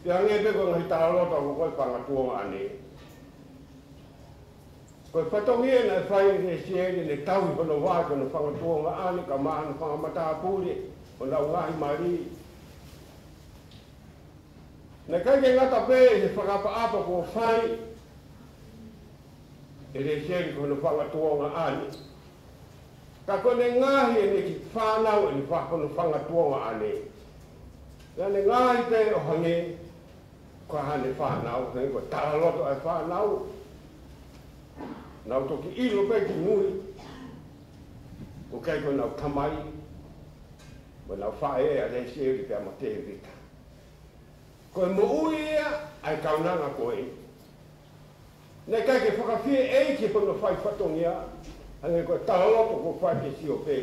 Te hange pe koe ngahi tālota ko koe whangatuonga ane. Koe patongia nai whai i he sieri ne tau i hono wā koe na whangatuonga ane ka maana whangamata pūre. O nau ngahi mari. Nai kai ke ngata pe he whakapaapa ko whai. E le sieri koe na whangatuonga ane. Ka kone ngahi e ne ki whanau e ni whakono whangatuonga ane. Ia ne ngahi te o hange. Ko hane whanau, hange ko tāloto ai whanau. Nau toki ilo pe ki nui. Ko kei ko nau tamai. Ko nau whae a le sieri pe ama te rita. Koe mo ui ia ai kaunanga koe. Nei kai ke whakawhie ei ke pono whai whatongia. Hange koe tāloto ko whai ke sio pe.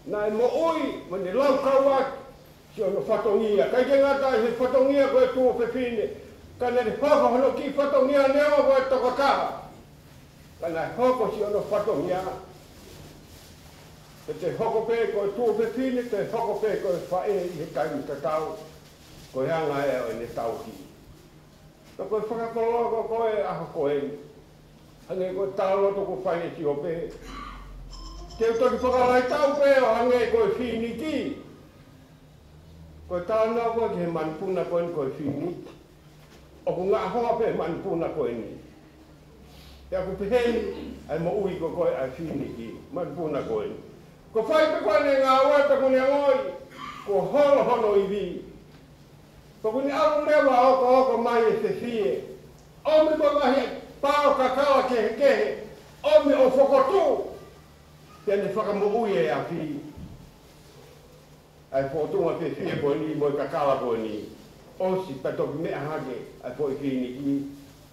Nai mo ui, mo ne lau kauak, si ono whatongia. Kai ke ngata he whatongia koe tuo pepine. Ka nere whakahono ki whatongia newa koe tokakaha. Ka nai hoko si ono whatongia. Te hoko pe koe tuo pepine, te hoko pe koe whae i he kai mita tau. Koe hanga e o ne tau ki. Ka koe whakakoloa ko koe aho koe. Hange koe tāloto ko whai e si o pe. Te utoki whakalai tau pe o hange koe whini ki. Koe tāna koe ki he manpuna koe ni koe whini. O ku ngā hoa pe manpuna koe ni. Te aku peheni ai mo ui ko koe ai whini ki. Manpuna koe ni. Ko whai pe koe ne ngā ua pe kune ngoi. Ko holo hono i vi. Ko kuni aru mewa oko mai e se fie. Omi ko ngahi pao kakawa kehe. Omi o whokotu. Tene whakamu ui e a fi. Ai whotunga pe fie koe ni mo i kakawa koe ni. Osi patoki mea hake ai po i fini ki.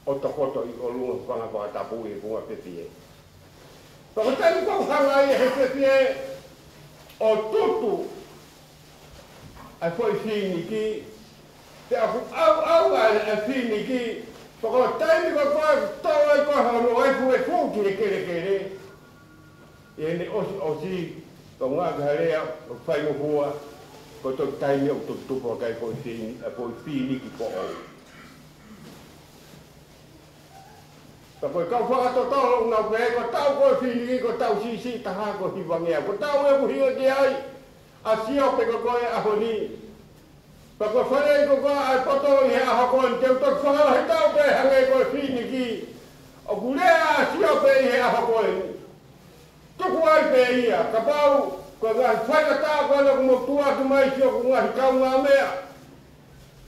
O tokoto i o lunga whangapaka tapu i kunga pe fie. Pako tani kong hanga i he pe fie. O tutu. Ai po i fini ki. Te aku au a whini ki. Pako taimi ko koe tau ai koe hano ai fu e fu ki kere. E ne osi ko ngā kaharea o whai mo hua. Ko tō taimi o tō tupo kai koe whini ki po au. Pako kau whakato tau ngā koe ko tau koe whini ki ko tau sisi taha ko hiwangea. Ko tau e muhinga ki ai. A sio pe ko koe aho ni. Pako whanei ko koa ai poto i he aho koe te utok whakala he tau pe hangai koe whini ki. O kulea a sio pe i he aho koe. Tuku ai pe ia, ka pau, koe ngahi whaikata koe na kumo tuatu mai sio ku ngahi kau ngā mea.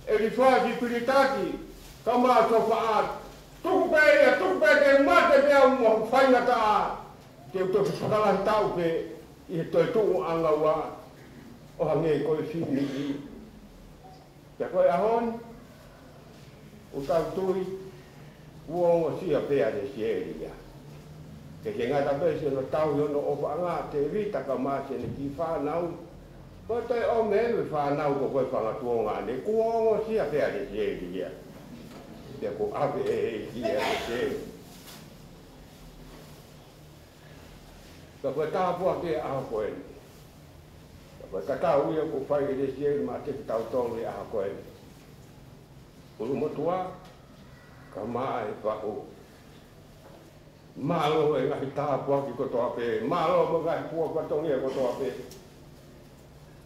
E li whaasi piritaki, ka maa sofa aat. Tuku pe ke mate pe au mo whaingata a. Te utok whakala he tau pe i he toi tuku anga ua. O hangai koe whini ki. Te koe ahon, o tau tui, uongo sia pea Lesieli ia. Ke ngata pese no tau yono o whaanga te rita ka maase ne ki whanau. Ko te o mewe whanau ko koe whangatuonga ne uongo sia pea Lesieli ia. Te ko awe e kia Lesieli. Ka koe tāpua ke aho koe. Ka tau ia ko whai e Lesieli ma te tau tongu i aha koe. Uru motua, ka maa e whako. Malo e ngahi tāpua ki kotoa pe. Malo mo ngahi pua patongi e kotoa pe.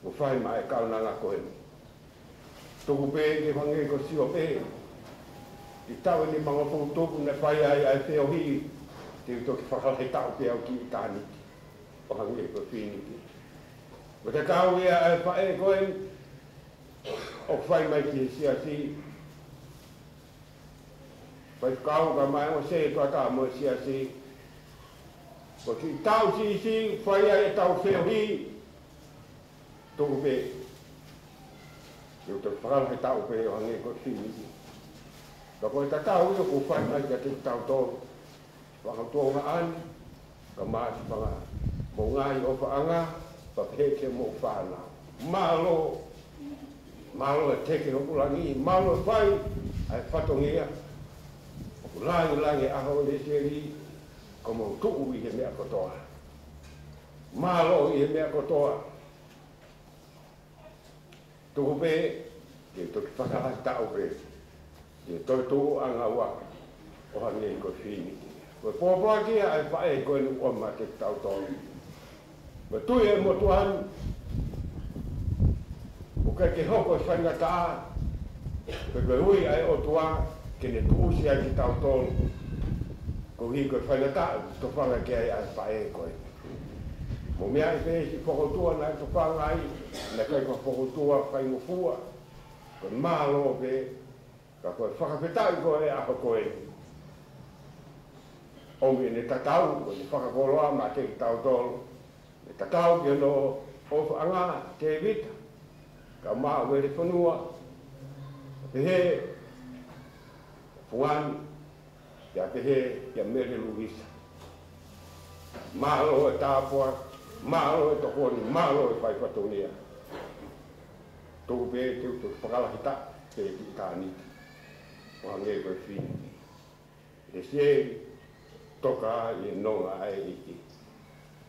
Ko whai ma e kaunanga koe. Tuku pe ke whange ko sio pe. I tau ni mga Putu na Fai'aho Fai'aho te utoki whakalahi tau pia o ki i tāni. O hangi e ko whini. Ma te kau ia e whae koe o whai mai ki sia si. Whai kau ka mai o se tua tā mo sia si. Ko ki tau si Fai'aho tau Fai'aho tuku pe. Te utoki whakalahi tau pia o hangi e ko whini. Ka koe tatau ia ko whai mai ka te tau tōru. Whakatoa an, ka māti whanga. Mo ngai o whaanga, pa peke mo whāna. Malo e teke o kulangi, malo e whai, ai whatongia. O langi aho Lesieli, ko mo tuku i he mea kotoa. Malo i he mea kotoa. Tuku pe, ke toki whakahai tau pe. Ke toi tuku anga waka, o hangi ko whini. Ko pōpua kia ai whae koe nu o ma te tau tōnu. Ma tui e mo tuan, o kai ke hoko e whaingata a, pe koe hui ai o tua, ke ne tuusi ai ki tau tōnu. Ko hi koe whaingata, to whanga ke ai whae koe. Mo mea i pēsi whakotua nai to whanga ai, na kai koe whakotua whaingofua, koe mālo pe, ka koe whakawhetai koe e aho koe. Omi ne tatau, ko ne whakakoloa ma te tau tolu. Ne tatau ki no o whaanga te vita. Ka maa were whanua. Pehe, Fuani, ia pehe, ia mere luisa. Malo e tāpua, malo e tokoni, malo e whaipatonia. Tōku pehe te uto whakalahita, pehe ki tāniti. Whange koe whini. Lesieli toka i nonga ai iki.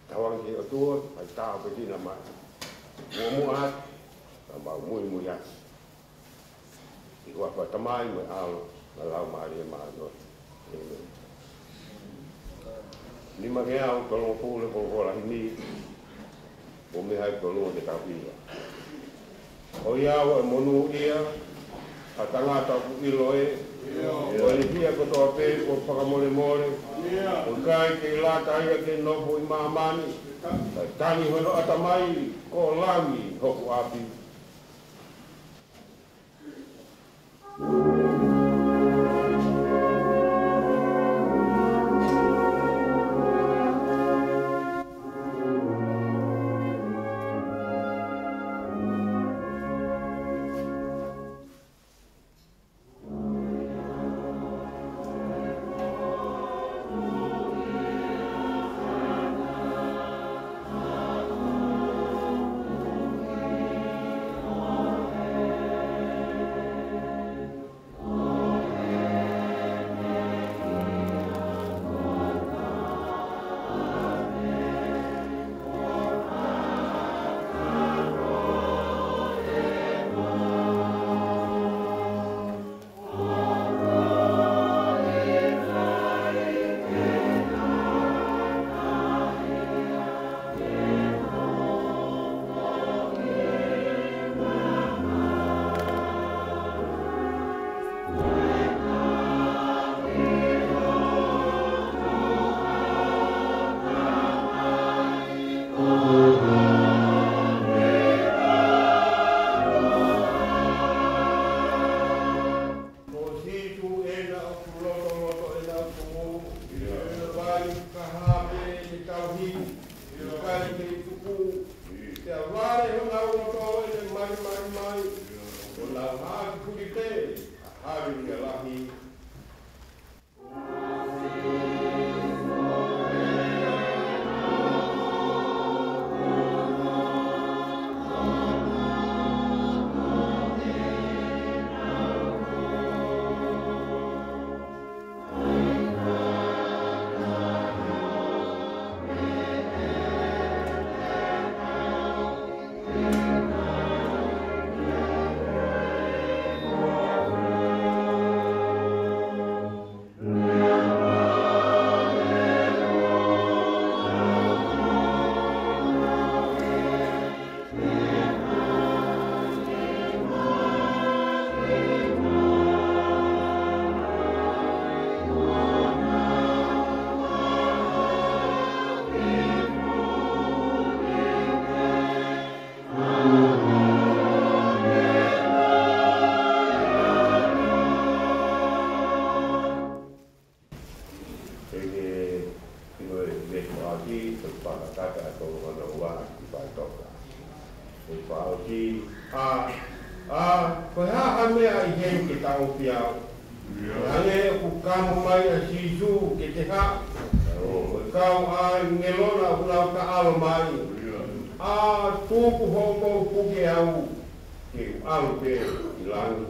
Tawangi o tua, ai tāo pe tina mai. Mua ati, ka mau mui ati. I kua pa tamai mai alo, na lau maari e maano. Lima ke au, kolongo pule, kolongo hini, o me hai kolongo te kapila. O iau e monu ia, a tangata ku ilo e, o ni pia ko toa pe, ko whakamole, o kai ke lata ia ke nopo i maamani, tani hono atamai, ko langi hoku api. tata to ona ua ki pa toka e pa ki ko ha me ai he ki tau pia ane ku kamo mai a sisu ki te ha o kau a ngelona una ka alo mai a tuku hongo puke au ki alo pe ilangi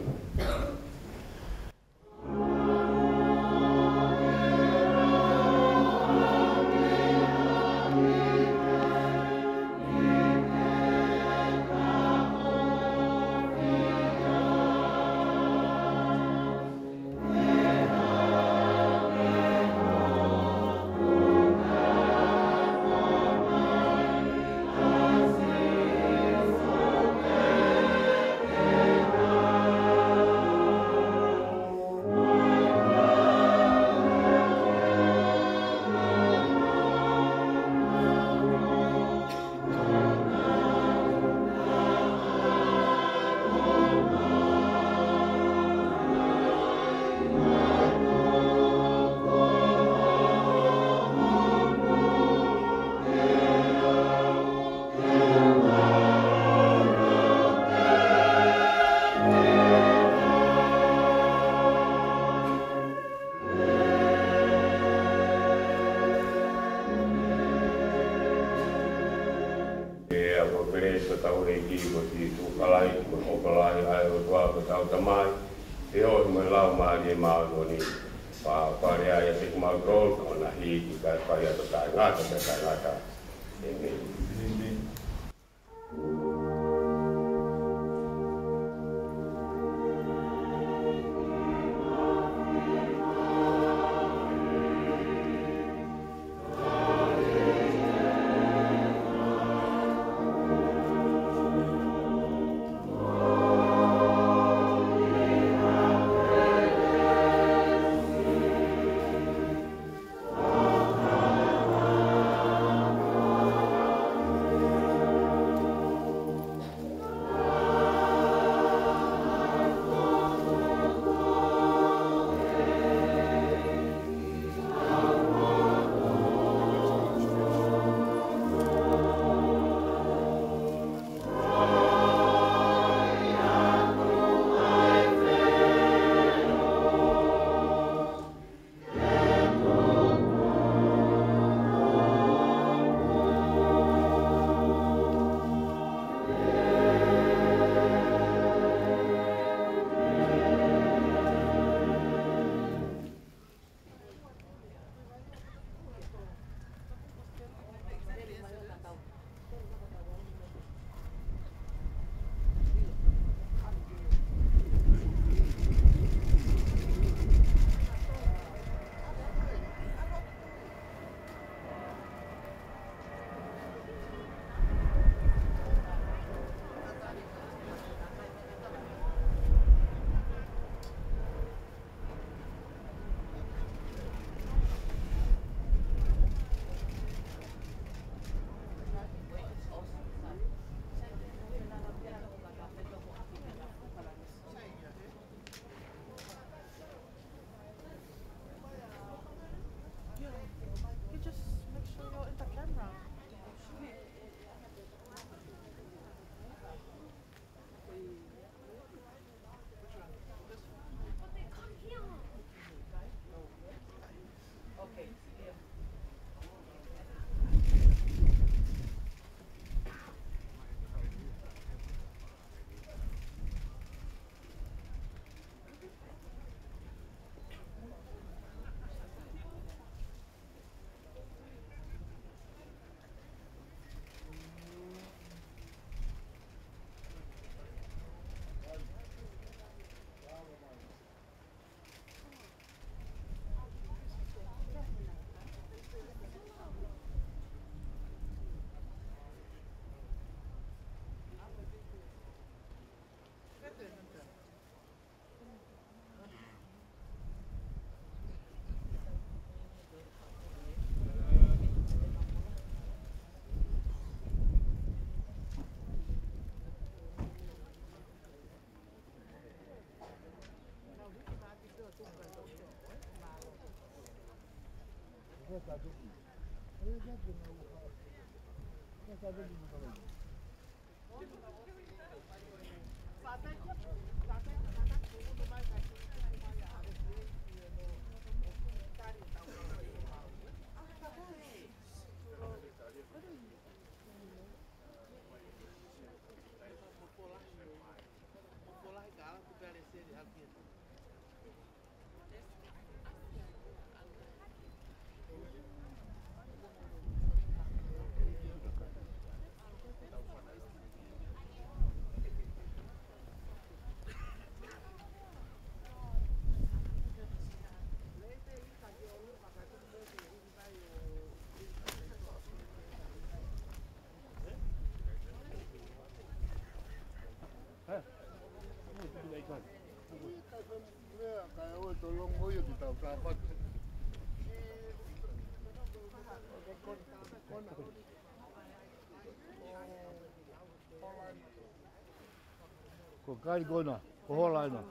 Ko kai gona, ko holaina.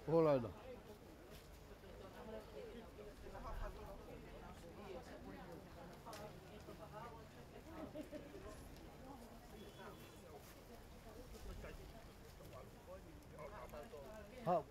Ko holaina. Ha.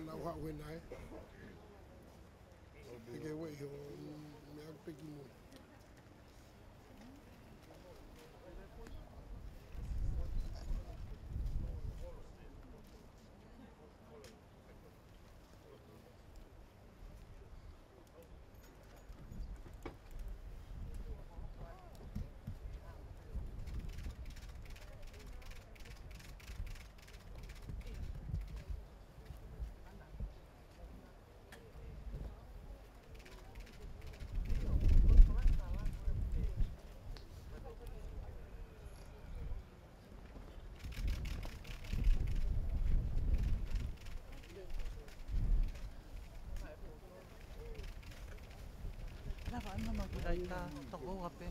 Now what when I get away here, I'm picking more. Kita toko kape.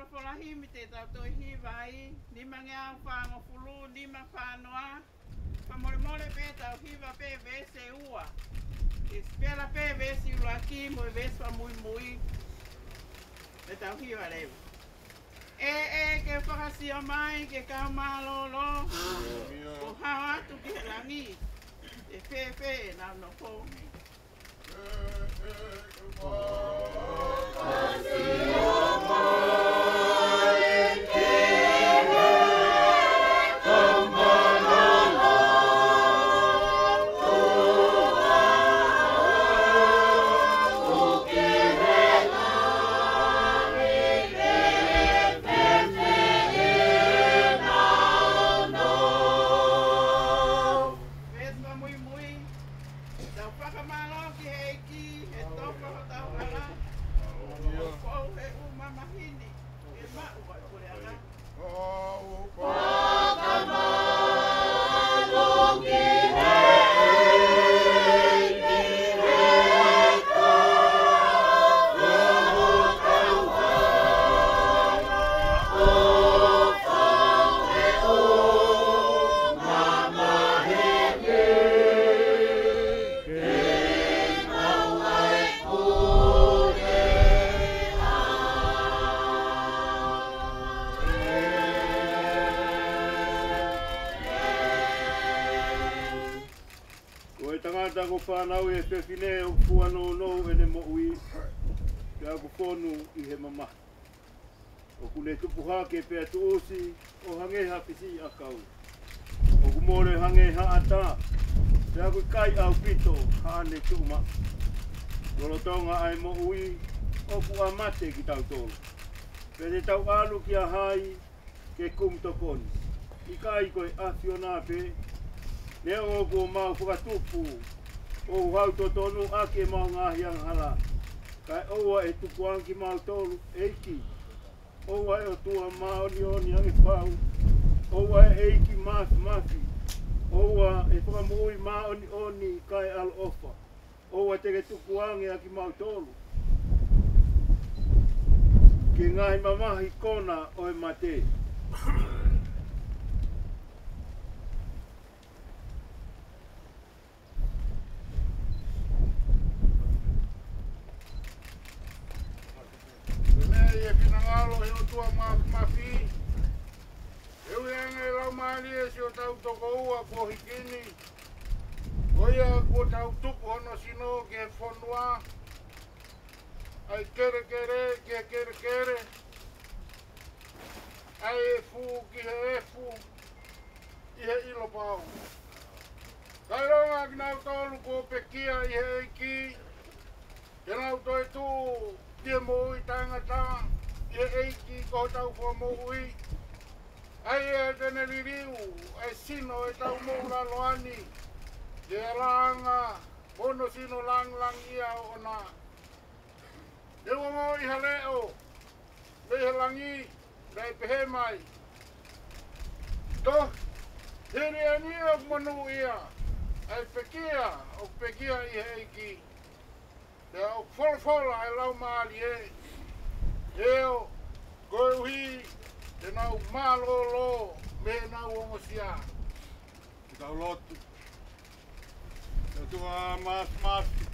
whalafola himi te tau toi hiwa ai, nima ngea whango fulu, nima whanoa, whamore more pe tau hiwa pe vese ua. E spela pe vese ua ki, mo vese wa mui mui, e tau hiwa rewa. Ke whakasio mai, ke kau malolo, ko hao atu ki he langi, e whewhe nau no kōmi. Ko whanau e whewhine o kua no e ne mo'ui te aku whonu I he mamahi. O kune tupuha ke pēr tu osi o hangeha pisi a kau. O kumore hangeha ata te aku kai au pito haane tuuma. Dolotonga ai mo'ui o kua mate ki tau tolu. Pēne tau alu ki a hai ke kum tokoni. I kai koe awhiona pe ne o ko mau whakatupu o hau to tonu ake mau ngahi ang hala. Kai oua e tukuang ki mau tolu eiki. Oua e o tua mau ni oni angi pau. Oua e eiki mafi. Oua e whakamui mau ni oni kai al ofa. Oua teke tukuang e aki mau tolu. Ke ngahi mamahi kona o e mate. E pinangalo he o tua mafi. Eu e lau mali e si o tau toko ua ko hikini. Oia ko tau tupu hono sino ke whanua. Ai kere kere. Ai e fu ki he efu. I he ilo pau. Kai ronga ki nau tolu ko pekia I he eiki. Ke nau toi tu Fiema'u I tangata. I he eiki ko tau kua mo'ui. Ai e tene liriu. Ai sino e tau mo'ura loani. Ke langa. Mono sino lang ia o na. Te wamo I haleo. Me he langi. Dai pehe mai. Toh. Hiri ani o manu ia. Ai pekia I he eiki. Te au whalafola e lau maali e. Eo, koe uhi, te nau mālolo, me nau ongosia. Te tau lotu. Te tua mafi.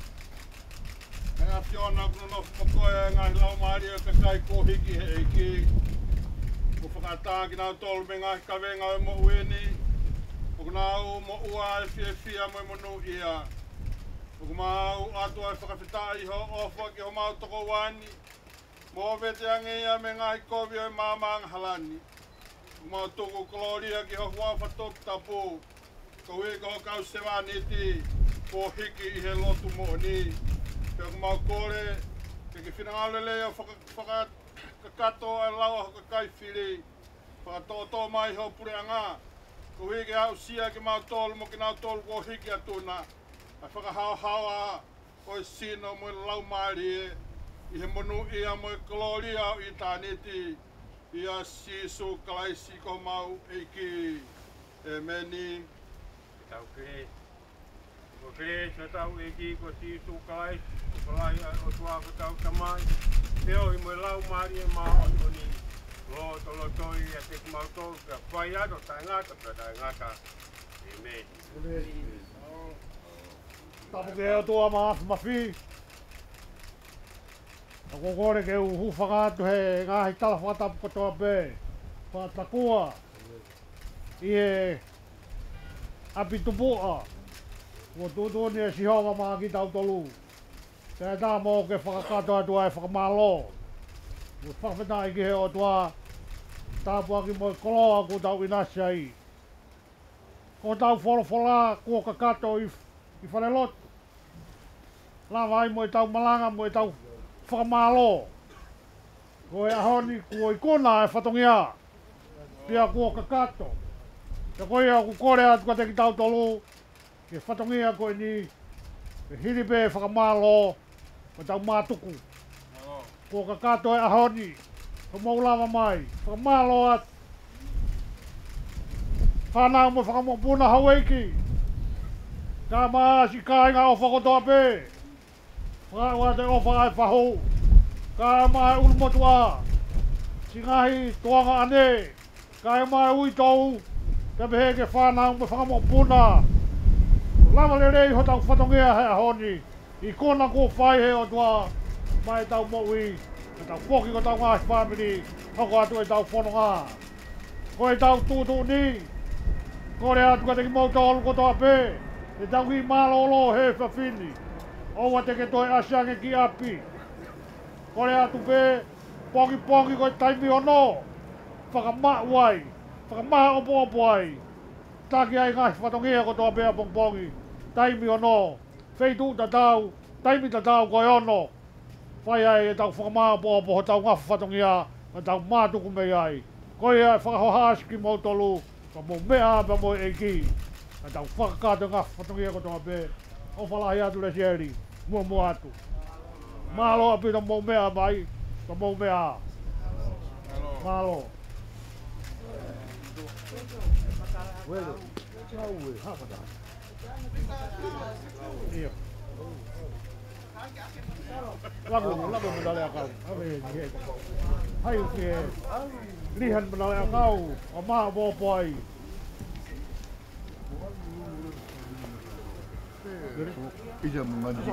E a whiona kuna no whakoe ngai lau maali e ka kai kohiki he eiki. Ko whakatāki nau tolu me ngai kawenga e mo ueni. O kunau mo ua e fia mo monu ia. O kumau atua e whakawhitai ho ofa ki ho mau toko wani. Mo vete angea me ngai kovi o mamang halani. O mau toko koloria ki ho wawhatok tapu. Ko hui ko kau sewaniti. Ko hiki I he lotu mo ni. Pe o kumau kore. Ke ki whinangale leo whakakato e lawa ho kakai whiri. Whakatoto mai ho pureanga. Ko hui ke hau sia ki mau tolu mo ki nau tolu ko hiki atuna. A whakahau o I sino mo lau maari e. I he monu ia mo koloria o I tāneti. I a sisu kalaisi ko mau eiki. E meni. Tau kre. Ko kre sa tau eiki ko sisu kalaisi. Ko kalai o tua ko tau tamai. Teo I mo lau maari e maa oni. Lo tolo toi ya te kumauto ka Fai'aho tangata ngata e me. Tapu ke o tua mawhi. Ako kore ke uhu whakatu he ngahi tala whakatapu kotoa pē. Whatakua. I he api tupua. Ua tūtū ni e sihonga maa ki tau tolu. Te tā mō ke whakakato atua e whakamalo. Ua whakawheta i ki he o tua tāpua ki mo koloa ko tau inasi ai. Ko tau wholofola kua kakato i whanelot. Lawa ai mo i tau malanga mo i tau whakamalo. Ko e ahoni kua i kona e whatongia. Pia kua kakato. Te koe a ku kore atu ka te ki tau tolu. Ke whatongia koe ni. Ke hiripe e whakamalo. Ko tau mātuku. Kua kakato e ahoni. Ko maulawa mai. Whakamalo atu. Whanau mo whakamopuna haweiki. Ka maa si kāinga o whakotoa pē. Whakaua te ofa ai whaho. Ka maa e urumotua. Si ngahi toanga ane. Ka maa e ui tau. Ka pehe ke whanau mo whakamopuna. Lama le rei ho tau whatongea he ahoni. I kona ko whai he o tua. Mai tau moui. Ka tau poki ko tau ngahi whamiri. Hoko atu e tau whanonga. Ko e tau tūtū ni. Kore atu ka te ki mauta olu kotoa pē. E tau ki malolo he whawhini. Owa te ke toi asiange ki api. Kore atu pē. Pongi koe taimi ono. Whakamau ai. Whakamaha opo ai. Taki ai ngahi whatongia kotoa pē a pongi. Taimi ono. Feitu ta tau. Taimi ta tau koe ono. Whai ai e tau whakamaha opo ho tau ngahi whatongia. Ma tau mātuku mei ai. Koe ai whakahohasi ki mautolu. Ka mo mea pa mo e ki. Ka tau whakakato ngā whatongia kotoa pē. O whalahi atu Lesieli. Mua atu. Malo api ta mo mea mai. Ka mo mea. Malo. Wele. Chau e hapata. Iyo. Lago menale akau. Ave ni. Hai ke. Lihan menale akau. O ma bo poi. Ija mengaji.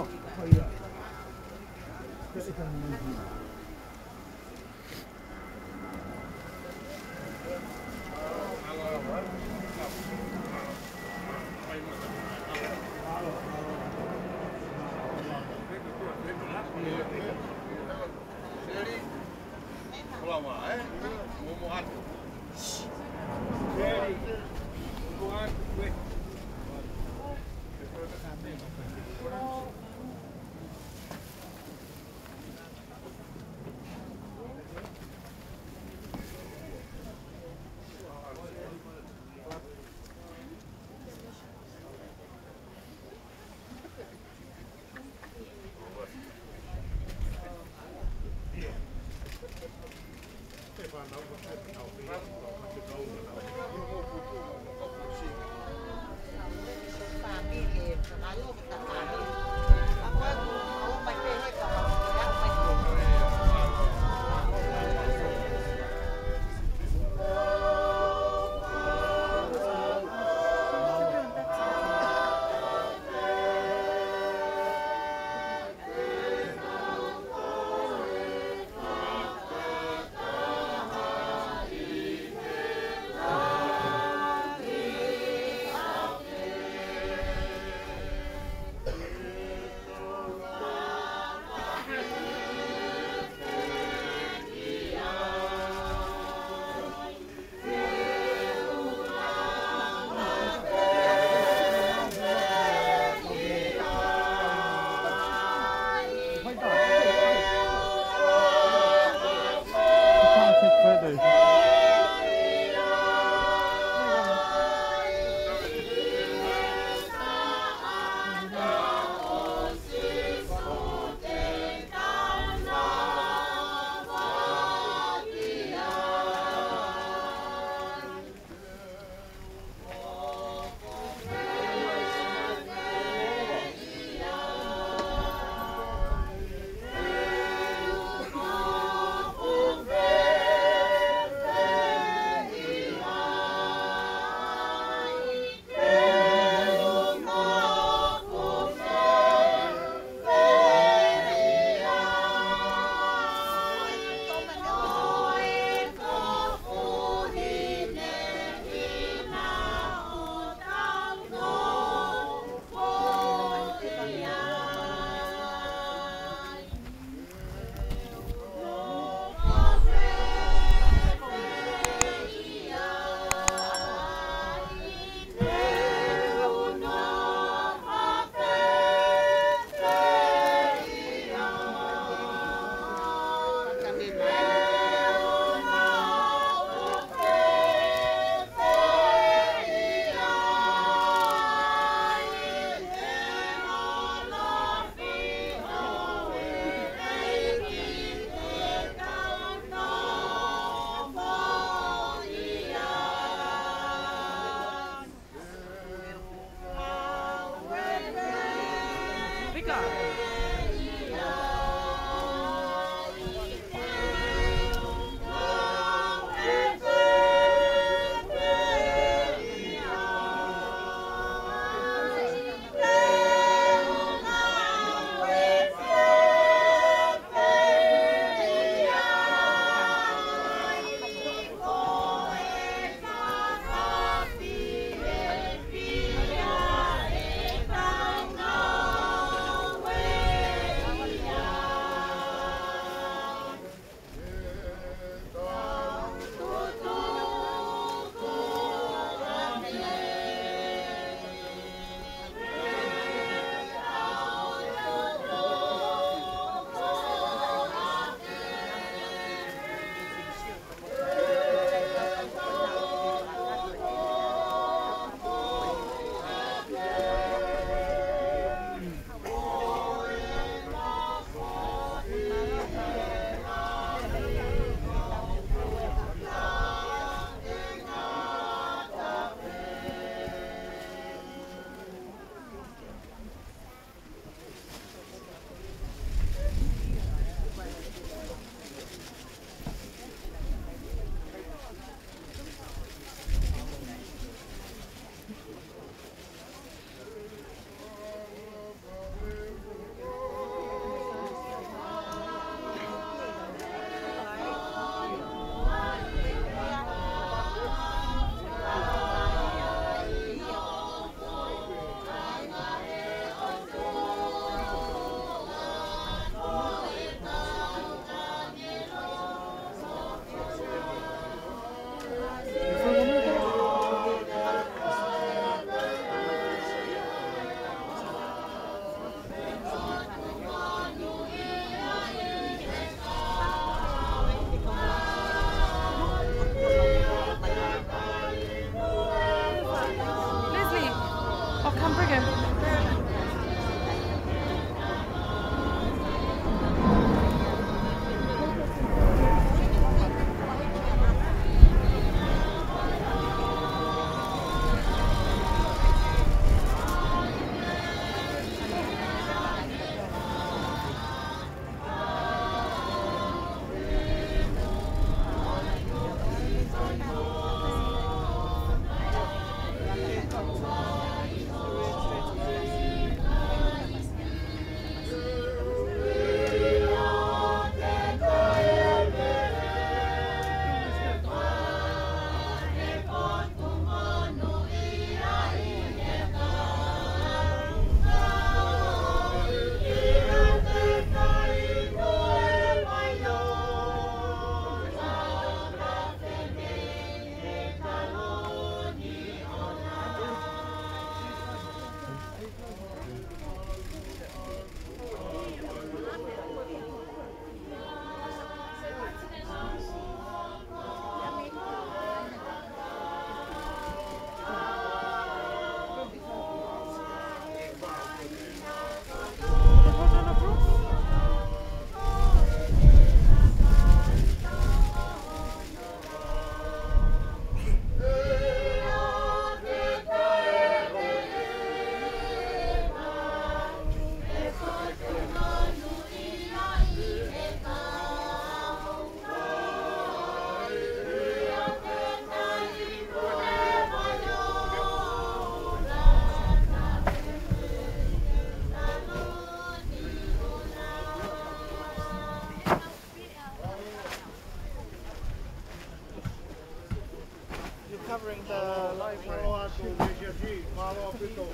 pito.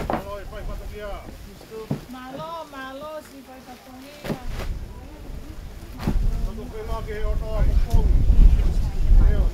Malo e fai patokia. Malo, si fai patokia. Toto ke maki o toa kupongi. Eo.